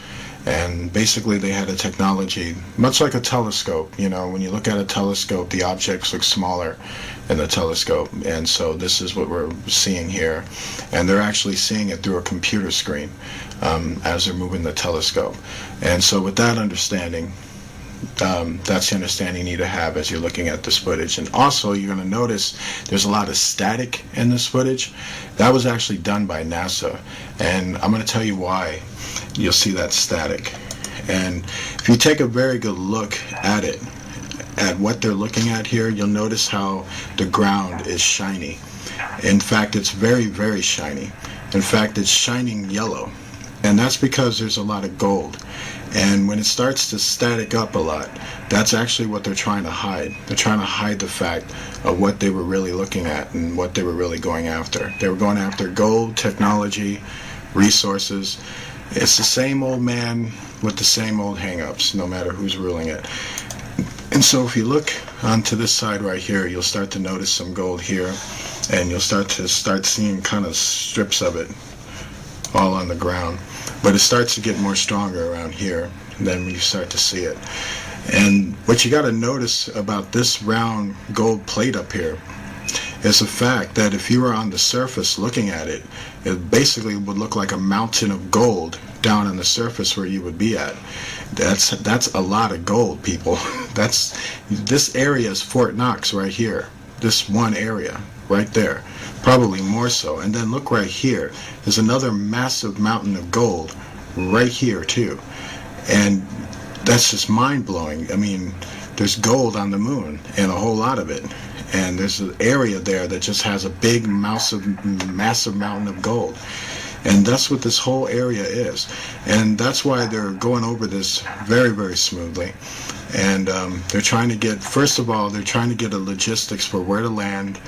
And basically they had a technology, much like a telescope. You know, when you look at a telescope, the objects look smaller in the telescope. And so this is what we're seeing here. And they're actually seeing it through a computer screen as they're moving the telescope. And so with that understanding, that's the understanding you need to have as you're looking at this footage. And also, you're going to notice there's a lot of static in this footage. That was actually done by NASA. And I'm going to tell you why you'll see that static. And if you take a very good look at it, at what they're looking at here, you'll notice how the ground is shiny. In fact, it's very, very shiny. In fact, it's shining yellow. And that's because there's a lot of gold. And when it starts to static up a lot, that's actually what they're trying to hide. They're trying to hide the fact of what they were really looking at and what they were really going after. They were going after gold, technology, resources. It's the same old man with the same old hang-ups, no matter who's ruling it. And so if you look onto this side right here, you'll start to notice some gold here, and you'll start seeing kind of strips of it all on the ground. But it starts to get more stronger around here, and then you start to see it. And what you got to notice about this round gold plate up here is the fact that if you were on the surface looking at it, it basically would look like a mountain of gold down on the surface where you would be at. That's a lot of gold, people. This area is Fort Knox right here. This one area right there, probably more so. And then look right here, there's another massive mountain of gold right here too. And that's just mind-blowing. I mean, there's gold on the moon, and a whole lot of it. And there's an area there that just has a big, massive mountain of gold. And that's what this whole area is. And that's why they're going over this very, very smoothly. And they're trying to get, first of all, they're trying to get a logistics for where to land,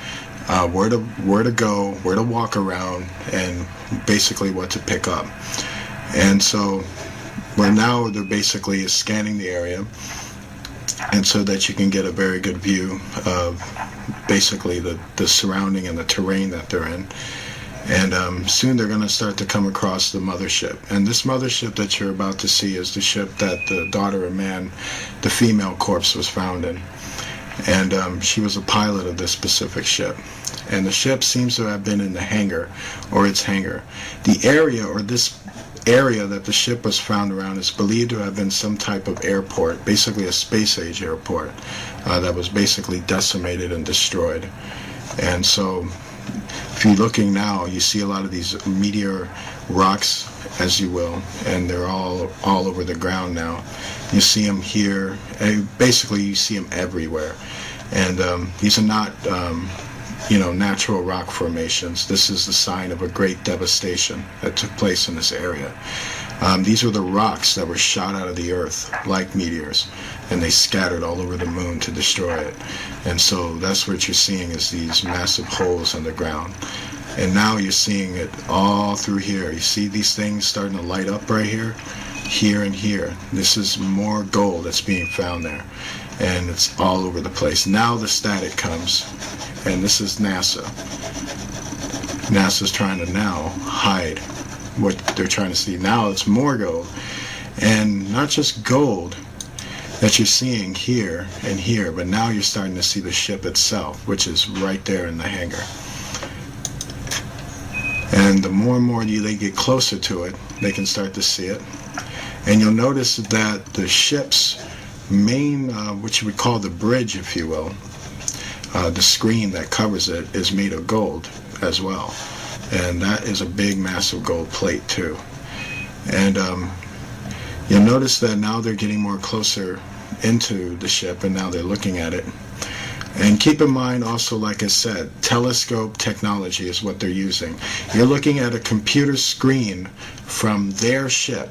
where to go, where to walk around, and basically what to pick up. And so now they're basically scanning the area, and so that you can get a very good view of basically the surrounding and the terrain that they're in. And soon they're going to start to come across the mothership. And this mothership that you're about to see is the ship that the daughter of man, the female corpse, was found in. And she was a pilot of this specific ship. And the ship seems to have been in the hangar, or its hangar. The area, or this area that the ship was found around, is believed to have been some type of airport, basically a space-age airport, that was basically decimated and destroyed. And so if you're looking now, you see a lot of these meteor rocks, as you will, and they're all over the ground now. You see them here, and basically you see them everywhere. And these are not, natural rock formations. This is the sign of a great devastation that took place in this area. These were the rocks that were shot out of the earth like meteors, and they scattered all over the moon to destroy it. And so that's what you're seeing, is these massive holes in the ground. And now you're seeing it all through here. You see these things starting to light up right here, and here. This is more gold that's being found there, and it's all over the place. Now the static comes, and this is NASA. NASA's trying to now hide what they're trying to see. Now it's more gold, and not just gold that you're seeing here and here, but now you're starting to see the ship itself, which is right there in the hangar. And the more and more they get closer to it, they can start to see it. And you'll notice that the ship's main, what you would call the bridge, if you will, the screen that covers it, is made of gold as well. And that is a big, massive gold plate too. And you'll notice that now they're getting more closer into the ship, and now they're looking at it. And keep in mind also, like I said, telescope technology is what they're using. You're looking at a computer screen from their ship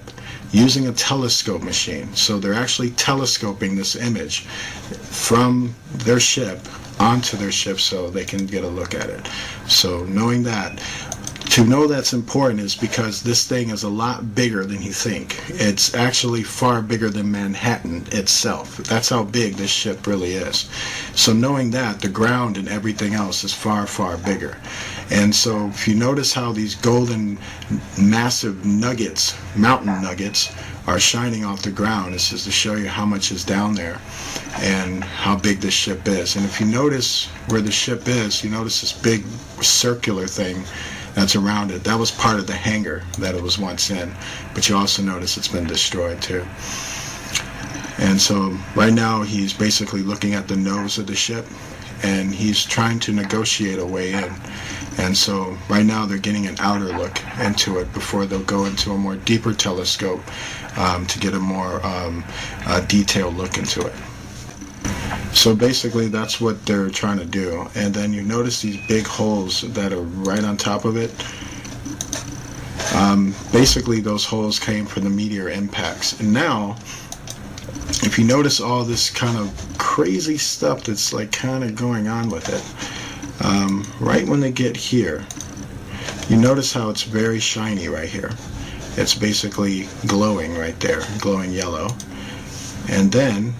using a telescope machine. So they're actually telescoping this image from their ship onto their ship so they can get a look at it. So knowing that, to know that's important is because this thing is a lot bigger than you think. It's actually far bigger than Manhattan itself. That's how big this ship really is. So knowing that, the ground and everything else is far, far bigger. And so if you notice how these golden massive nuggets, mountain nuggets, are shining off the ground. It's just to show you how much is down there and how big this ship is. And if you notice where the ship is, you notice this big circular thing that's around it. That was part of the hangar that it was once in, but you also notice it's been destroyed too. And so right now he's basically looking at the nose of the ship, and he's trying to negotiate a way in. And so right now they're getting an outer look into it before they'll go into a more deeper telescope to get a more detailed look into it. So basically that's what they're trying to do. And then you notice these big holes that are right on top of it. Basically those holes came from the meteor impacts. And now, if you notice all this kind of crazy stuff that's like kind of going on with it, right when they get here, you notice how it's very shiny right here. It's basically glowing right there, glowing yellow. And then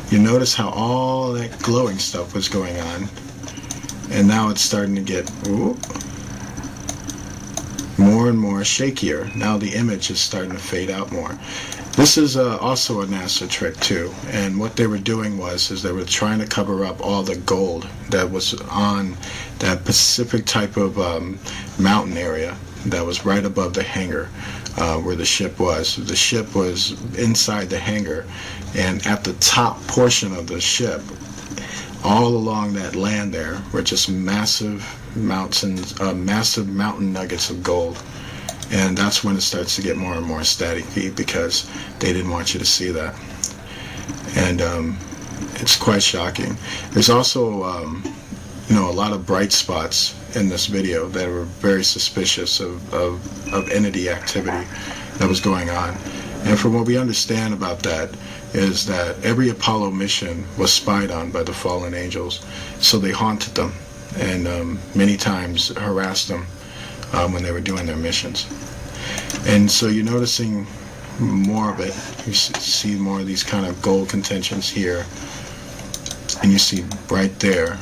you notice how all that glowing stuff was going on, and now it's starting to get more and more shakier. Now the image is starting to fade out more. This is also a NASA trick too, and what they were doing was they were trying to cover up all the gold that was on that specific type of mountain area that was right above the hangar where the ship was. The ship was inside the hangar, and at the top portion of the ship, all along that land there, were just massive mountains, massive mountain nuggets of gold. And that's when it starts to get more and more staticky, because they didn't want you to see that. And it's quite shocking. There's also a lot of bright spots in this video that were very suspicious of entity activity that was going on. And from what we understand about that is that every Apollo mission was spied on by the fallen angels, so they haunted them and many times harassed them when they were doing their missions. And so you're noticing more of it. You see more of these kind of gold contentions here, and you see right there,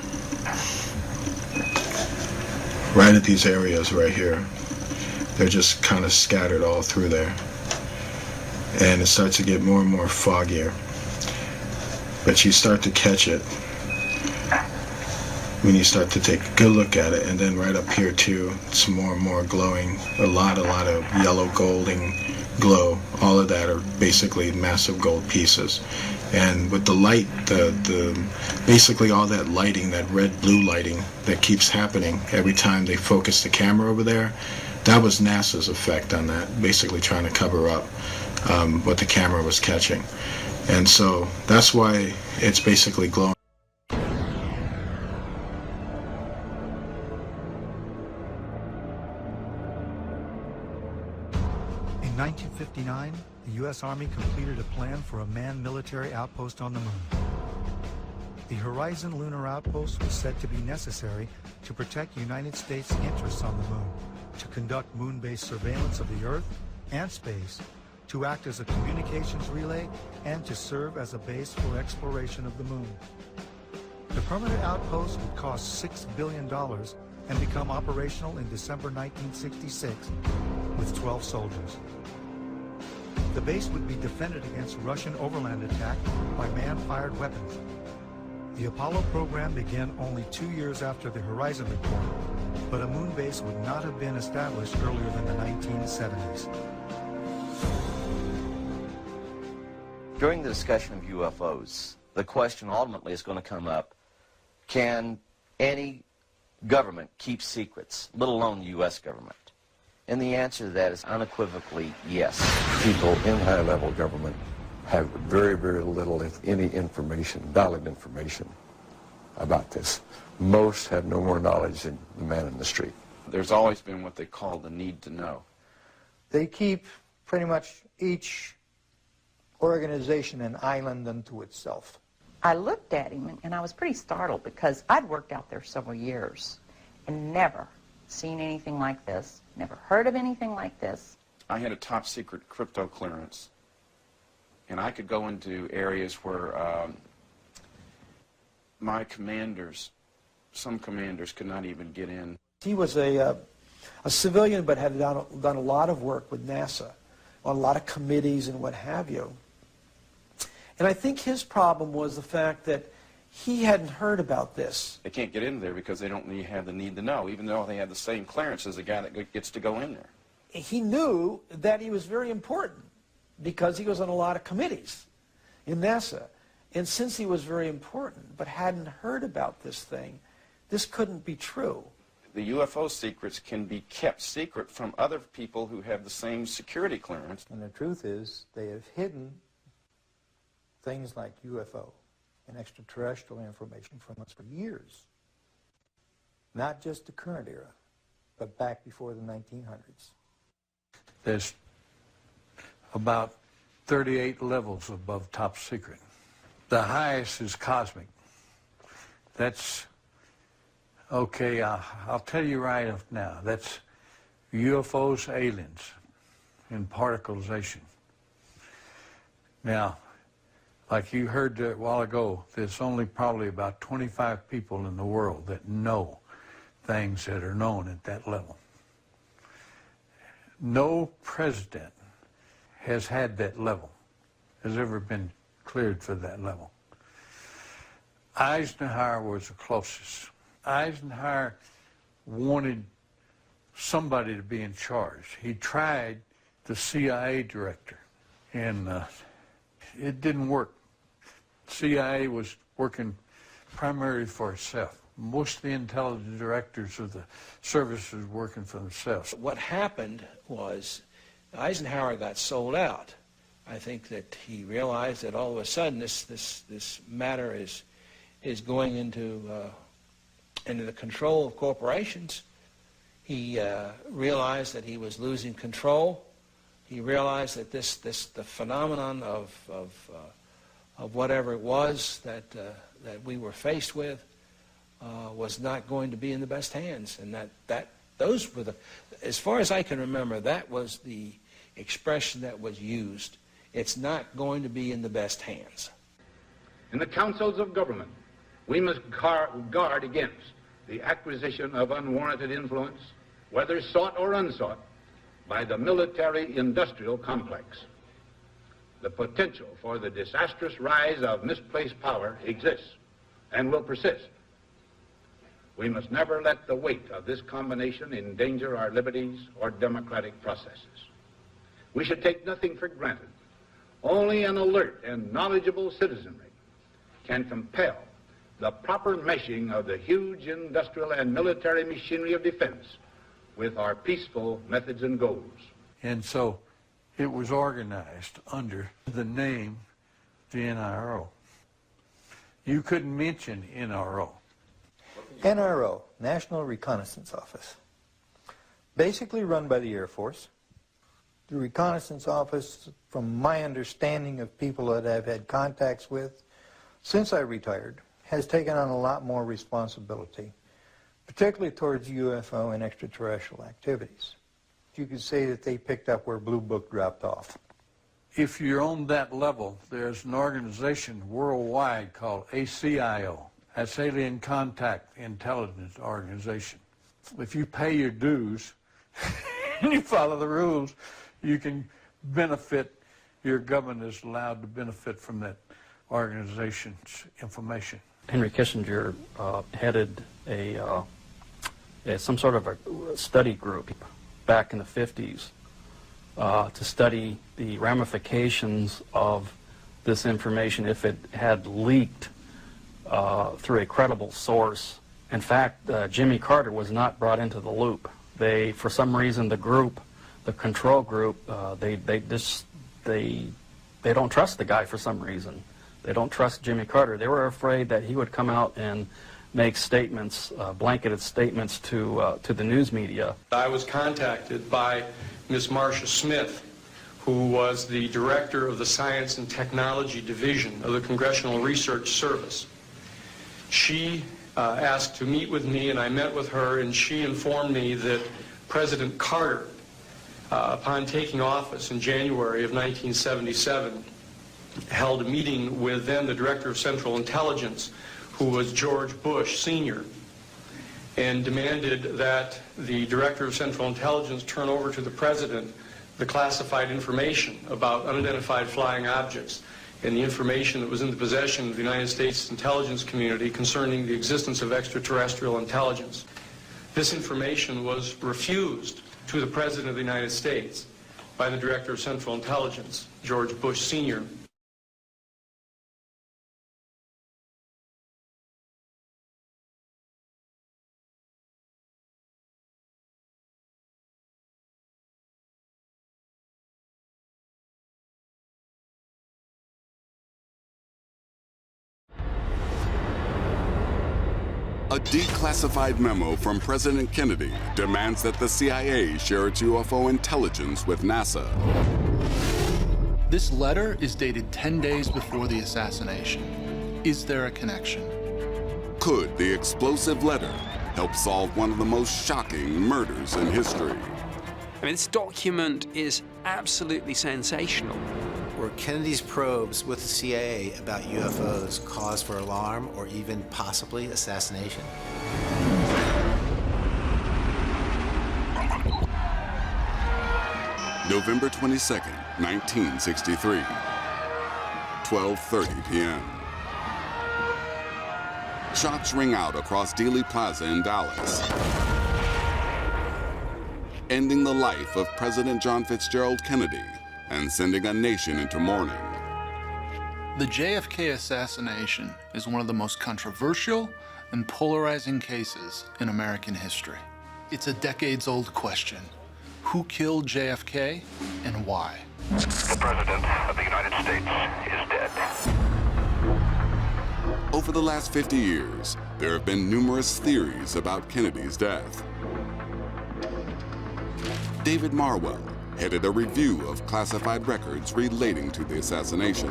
right at these areas right here, they're just kind of scattered all through there. And it starts to get more and more foggier. But you start to catch it when you start to take a good look at it. And then right up here too, it's more and more glowing. A lot of yellow golding glow. All of that are basically massive gold pieces. And with the light, basically all that lighting, that red-blue lighting that keeps happening every time they focus the camera over there, that was NASA's effect on that, basically trying to cover up what the camera was catching. And so that's why it's basically glowing. In 1959, the U.S. Army completed a plan for a manned military outpost on the moon. The Horizon Lunar Outpost was said to be necessary to protect United States interests on the moon, to conduct moon-based surveillance of the Earth and space, to act as a communications relay, and to serve as a base for exploration of the moon. The permanent outpost would cost $6 billion and become operational in December 1966 with 12 soldiers. The base would be defended against Russian overland attack by man-fired weapons. The Apollo program began only 2 years after the Horizon report, but a moon base would not have been established earlier than the 1970s. During the discussion of UFOs, the question ultimately is going to come up, can any government keep secrets, let alone the U.S. government? And the answer to that is unequivocally yes. People in high-level government have very, very little, if any, information, valid information about this. Most have no more knowledge than the man in the street. There's always been what they call the need to know. They keep pretty much each organization an island unto itself. I looked at him and I was pretty startled because I'd worked out there several years and never seen anything like this, never heard of anything like this. I had a top secret crypto clearance, and I could go into areas where my commanders, some commanders, could not even get in. He was a civilian but had done a lot of work with NASA on a lot of committees and what have you. And I think his problem was the fact that he hadn't heard about this. They can't get in there because they don't have the need to know, even though they have the same clearance as the guy that gets to go in there. He knew that he was very important because he was on a lot of committees in NASA. And since he was very important but hadn't heard about this thing, this couldn't be true. The UFO secrets can be kept secret from other people who have the same security clearance. And the truth is, they have hidden things like UFO and extraterrestrial information from us for years. Not just the current era, but back before the 1900s. There's about 38 levels above top secret. The highest is cosmic. That's, okay, I'll tell you right now, that's UFOs, aliens, and particleization. Now, like you heard a while ago, there's only probably about 25 people in the world that know things that are known at that level. No president has had that level, has ever been cleared for that level. Eisenhower was the closest. Eisenhower wanted somebody to be in charge. He tried the CIA director, and it didn't work. CIA was working primarily for itself. Most of the intelligence directors of the services were working for themselves. What happened was Eisenhower got sold out. I think that he realized that all of a sudden this matter is going into the control of corporations. He realized that he was losing control. He realized that the phenomenon of whatever it was that we were faced with was not going to be in the best hands, and those were as far as I can remember, that was the expression that was used. It's not going to be in the best hands. In the councils of government, we must guard against the acquisition of unwarranted influence, whether sought or unsought, by the military-industrial complex. The potential for the disastrous rise of misplaced power exists and will persist. We must never let the weight of this combination endanger our liberties or democratic processes. We should take nothing for granted. Only an alert and knowledgeable citizenry can compel the proper meshing of the huge industrial and military machinery of defense with our peaceful methods and goals. And so it was organized under the name the NRO. You couldn't mention NRO. NRO, National Reconnaissance Office, basically run by the Air Force. The Reconnaissance Office, from my understanding of people that I've had contacts with since I retired, has taken on a lot more responsibility, particularly towards UFO and extraterrestrial activities. You could say that they picked up where Blue Book dropped off. If you're on that level, there's an organization worldwide called ACIO. That's Alien Contact Intelligence Organization. If you pay your dues and you follow the rules, you can benefit, your government is allowed to benefit from that organization's information. Henry Kissinger headed some sort of a study group back in the 50s to study the ramifications of this information if it had leaked through a credible source. In fact, Jimmy Carter was not brought into the loop. They, for some reason, the control group, they don't trust the guy for some reason. They don't trust Jimmy Carter. They were afraid that he would come out and make statements, blanketed statements to the news media. I was contacted by Ms. Marcia Smith, who was the director of the Science and Technology Division of the Congressional Research Service. She asked to meet with me, and I met with her, and she informed me that President Carter, upon taking office in January of 1977, held a meeting with then the Director of Central Intelligence, who was George Bush Sr., and demanded that the Director of Central Intelligence turn over to the President the classified information about unidentified flying objects and the information that was in the possession of the United States intelligence community concerning the existence of extraterrestrial intelligence. This information was refused to the President of the United States by the Director of Central Intelligence, George Bush Sr. A declassified memo from President Kennedy demands that the CIA share its UFO intelligence with NASA. This letter is dated 10 days before the assassination. Is there a connection? Could the explosive letter help solve one of the most shocking murders in history? I mean, this document is absolutely sensational. Were Kennedy's probes with the CIA about UFOs cause for alarm or even possibly assassination? November 22nd, 1963, 12:30 p.m. Shots ring out across Dealey Plaza in Dallas, ending the life of President John Fitzgerald Kennedy and sending a nation into mourning. The JFK assassination is one of the most controversial and polarizing cases in American history. It's a decades-old question. Who killed JFK and why? The President of the United States is dead. Over the last 50 years, there have been numerous theories about Kennedy's death. David Marwell headed a review of classified records relating to the assassination.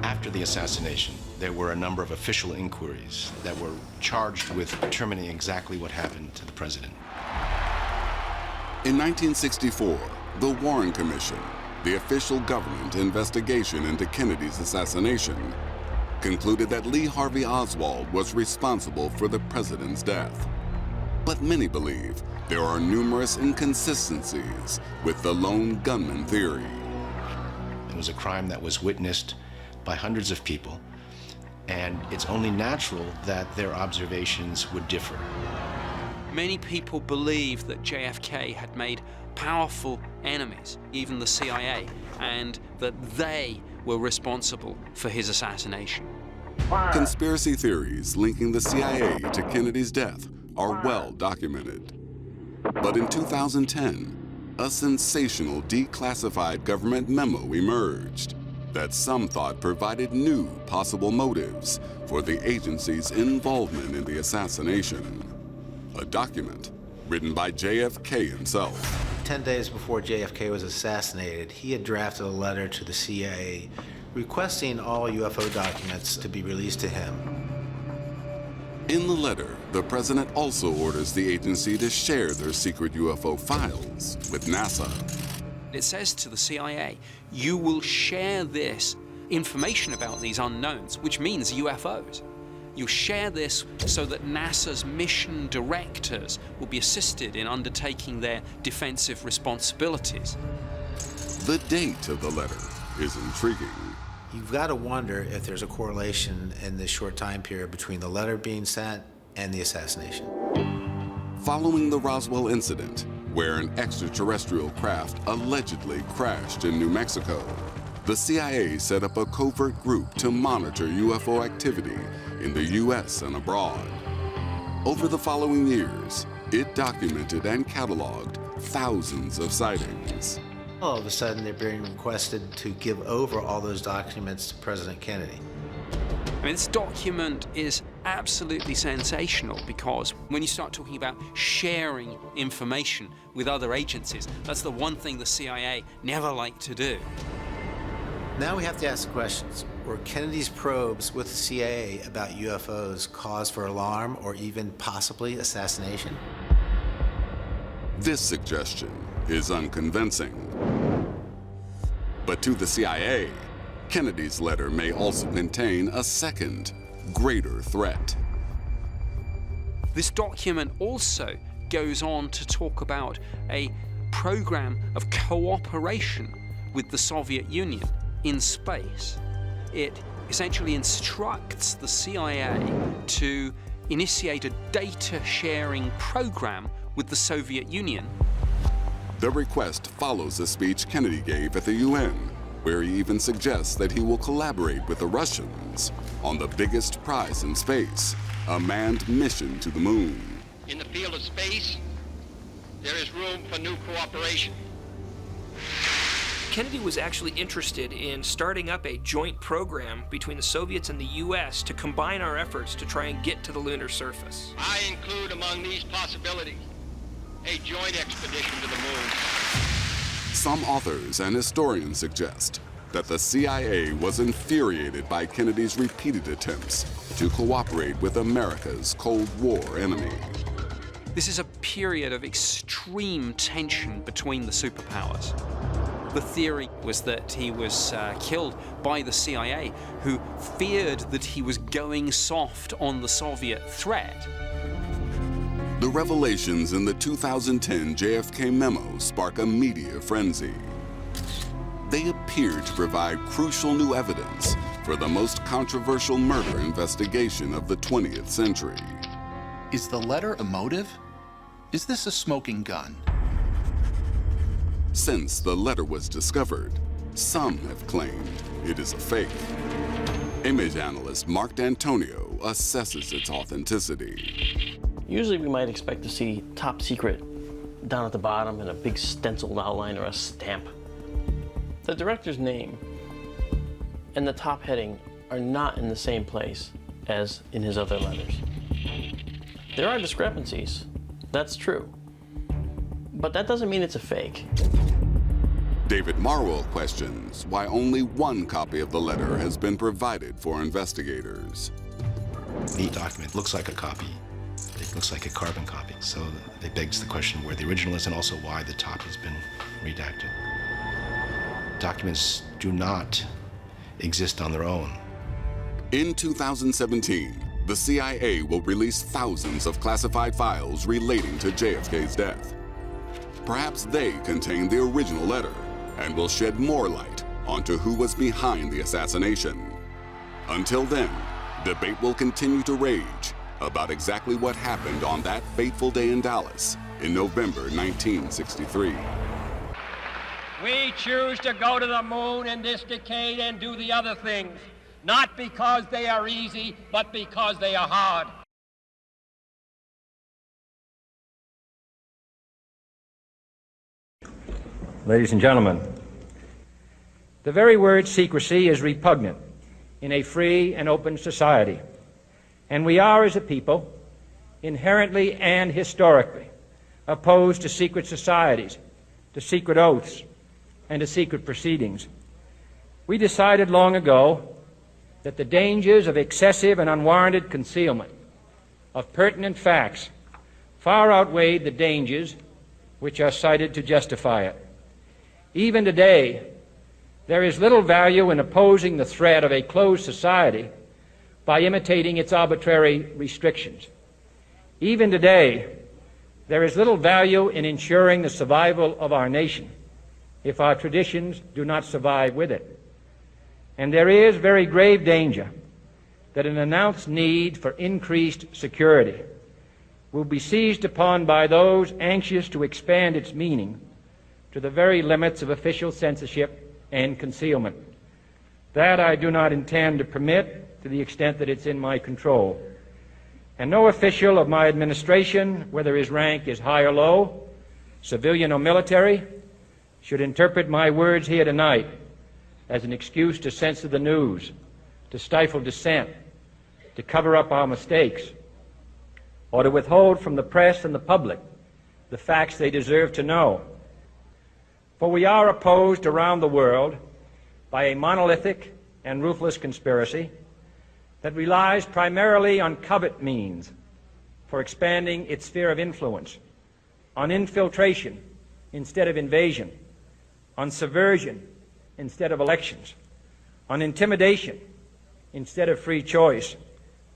After the assassination, there were a number of official inquiries that were charged with determining exactly what happened to the president. In 1964, the Warren Commission, the official government investigation into Kennedy's assassination, concluded that Lee Harvey Oswald was responsible for the president's death. But many believe there are numerous inconsistencies with the lone gunman theory. It was a crime that was witnessed by hundreds of people, and it's only natural that their observations would differ. Many people believe that JFK had made powerful enemies, even the CIA, and that they were responsible for his assassination. Conspiracy theories linking the CIA to Kennedy's death are well documented. But in 2010, a sensational declassified government memo emerged that some thought provided new possible motives for the agency's involvement in the assassination. A document written by JFK himself. 10 days before JFK was assassinated, he had drafted a letter to the CIA requesting all UFO documents to be released to him. In the letter, the president also orders the agency to share their secret UFO files with NASA. It says to the CIA, you will share this information about these unknowns, which means UFOs. You'll share this so that NASA's mission directors will be assisted in undertaking their defensive responsibilities. The date of the letter is intriguing. You've got to wonder if there's a correlation in this short time period between the letter being sent and the assassination. Following the Roswell incident, where an extraterrestrial craft allegedly crashed in New Mexico, the CIA set up a covert group to monitor UFO activity in the U.S. and abroad. Over the following years, it documented and cataloged thousands of sightings. All of a sudden, they're being requested to give over all those documents to President Kennedy. I mean, this document is absolutely sensational because when you start talking about sharing information with other agencies, that's the one thing the CIA never liked to do. Now we have to ask the questions. Were Kennedy's probes with the CIA about UFOs cause for alarm or even possibly assassination? This suggestion is unconvincing. But to the CIA, Kennedy's letter may also contain a second, greater threat. This document also goes on to talk about a program of cooperation with the Soviet Union in space. It essentially instructs the CIA to initiate a data-sharing program with the Soviet Union. The request follows a speech Kennedy gave at the UN, where he even suggests that he will collaborate with the Russians on the biggest prize in space, a manned mission to the moon. In the field of space, there is room for new cooperation. Kennedy was actually interested in starting up a joint program between the Soviets and the U.S. to combine our efforts to try and get to the lunar surface. I include among these possibilities a joint expedition to the moon. Some authors and historians suggest that the CIA was infuriated by Kennedy's repeated attempts to cooperate with America's Cold War enemy. This is a period of extreme tension between the superpowers. The theory was that he was killed by the CIA, who feared that he was going soft on the Soviet threat. The revelations in the 2010 JFK memo spark a media frenzy. They appear to provide crucial new evidence for the most controversial murder investigation of the 20th century. Is the letter a motive? Is this a smoking gun? Since the letter was discovered, some have claimed it is a fake. Image analyst Mark D'Antonio assesses its authenticity. Usually we might expect to see top secret down at the bottom in a big stenciled outline or a stamp. The director's name and the top heading are not in the same place as in his other letters. There are discrepancies, that's true, but that doesn't mean it's a fake. David Marwell questions why only one copy of the letter has been provided for investigators. The document looks like a copy. It looks like a carbon copy. So it begs the question where the original is and also why the top has been redacted. Documents do not exist on their own. In 2017, the CIA will release thousands of classified files relating to JFK's death. Perhaps they contain the original letter and will shed more light onto who was behind the assassination. Until then, debate will continue to rage about exactly what happened on that fateful day in Dallas in November 1963. We choose to go to the moon in this decade and do the other things, not because they are easy, but because they are hard. Ladies and gentlemen, the very word secrecy is repugnant in a free and open society, and we are, as a people, inherently and historically opposed to secret societies, to secret oaths, and to secret proceedings. We decided long ago that the dangers of excessive and unwarranted concealment of pertinent facts far outweighed the dangers which are cited to justify it. Even today, there is little value in opposing the threat of a closed society by imitating its arbitrary restrictions. Even today, there is little value in ensuring the survival of our nation if our traditions do not survive with it. And there is very grave danger that an announced need for increased security will be seized upon by those anxious to expand its meaning to the very limits of official censorship and concealment. That I do not intend to permit to the extent that it's in my control. And no official of my administration, whether his rank is high or low, civilian or military, should interpret my words here tonight as an excuse to censor the news, to stifle dissent, to cover up our mistakes, or to withhold from the press and the public the facts they deserve to know. For we are opposed around the world by a monolithic and ruthless conspiracy that relies primarily on covert means for expanding its sphere of influence, on infiltration instead of invasion, on subversion instead of elections, on intimidation instead of free choice,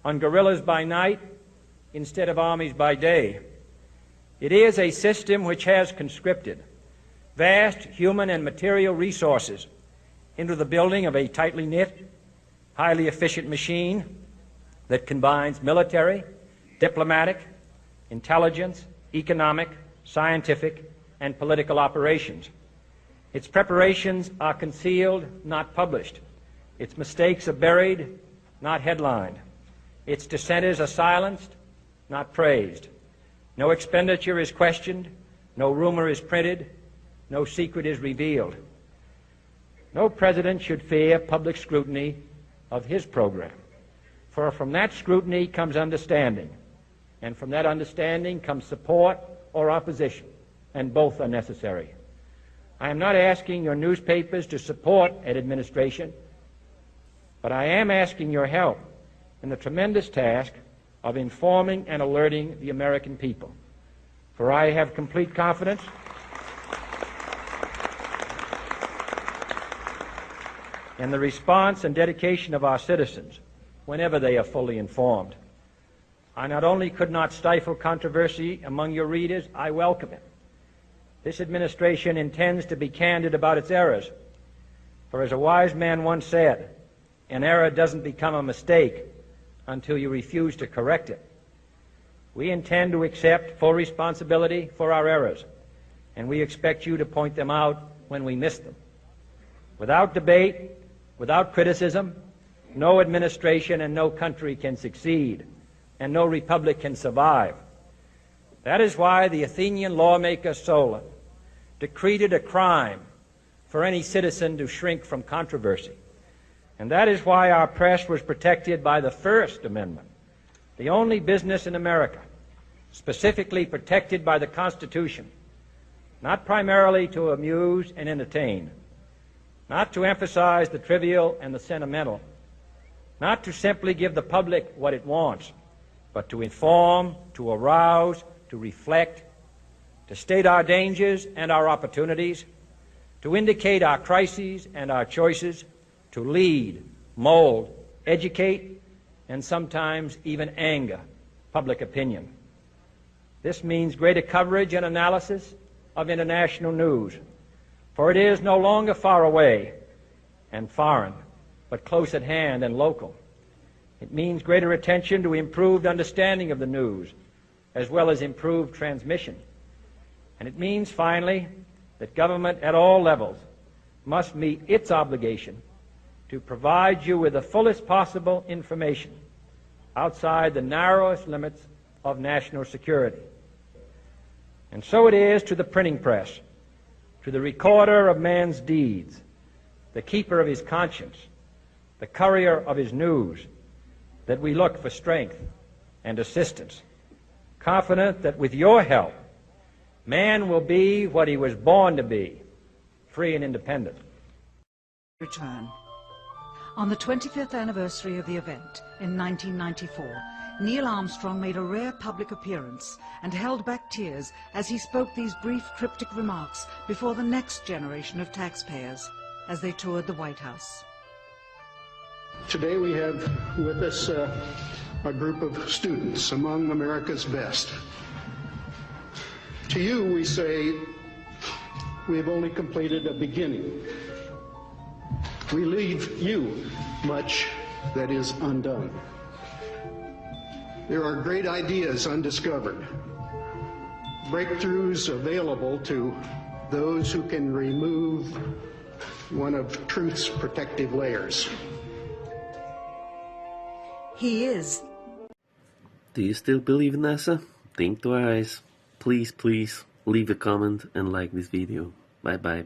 on guerrillas by night instead of armies by day. It is a system which has conscripted vast human and material resources into the building of a tightly knit, highly efficient machine that combines military, diplomatic, intelligence, economic, scientific, and political operations. Its preparations are concealed, not published. Its mistakes are buried, not headlined. Its dissenters are silenced, not praised. No expenditure is questioned, no rumor is printed, no secret is revealed. No president should fear public scrutiny of his program, for from that scrutiny comes understanding, and from that understanding comes support or opposition, and both are necessary. I am not asking your newspapers to support an administration, but I am asking your help in the tremendous task of informing and alerting the American people. For I have complete confidence in the response and dedication of our citizens whenever they are fully informed. I not only could not stifle controversy among your readers, I welcome it. This administration intends to be candid about its errors. For as a wise man once said, an error doesn't become a mistake until you refuse to correct it. We intend to accept full responsibility for our errors, and we expect you to point them out when we miss them. Without debate, without criticism, no administration and no country can succeed, and no republic can survive. That is why the Athenian lawmaker Solon decreed it a crime for any citizen to shrink from controversy. And that is why our press was protected by the First Amendment, the only business in America specifically protected by the Constitution, not primarily to amuse and entertain, not to emphasize the trivial and the sentimental, not to simply give the public what it wants, but to inform, to arouse, to reflect, to state our dangers and our opportunities, to indicate our crises and our choices, to lead, mold, educate, and sometimes even anger public opinion. This means greater coverage and analysis of international news, for it is no longer far away and foreign, but close at hand and local. It means greater attention to improved understanding of the news, as well as improved transmission. And it means, finally, that government at all levels must meet its obligation to provide you with the fullest possible information outside the narrowest limits of national security. And so it is to the printing press, to the recorder of man's deeds, the keeper of his conscience, the courier of his news, that we look for strength and assistance, confident that with your help, man will be what he was born to be, free and independent. Return. On the 25th anniversary of the event in 1994, Neil Armstrong made a rare public appearance and held back tears as he spoke these brief cryptic remarks before the next generation of taxpayers as they toured the White House. Today we have with us a group of students among America's best. To you we say, we have only completed a beginning. We leave you much that is undone. There are great ideas undiscovered, breakthroughs available to those who can remove one of truth's protective layers. He is. Do you still believe in NASA? Think twice. Please, please leave a comment and like this video. Bye bye.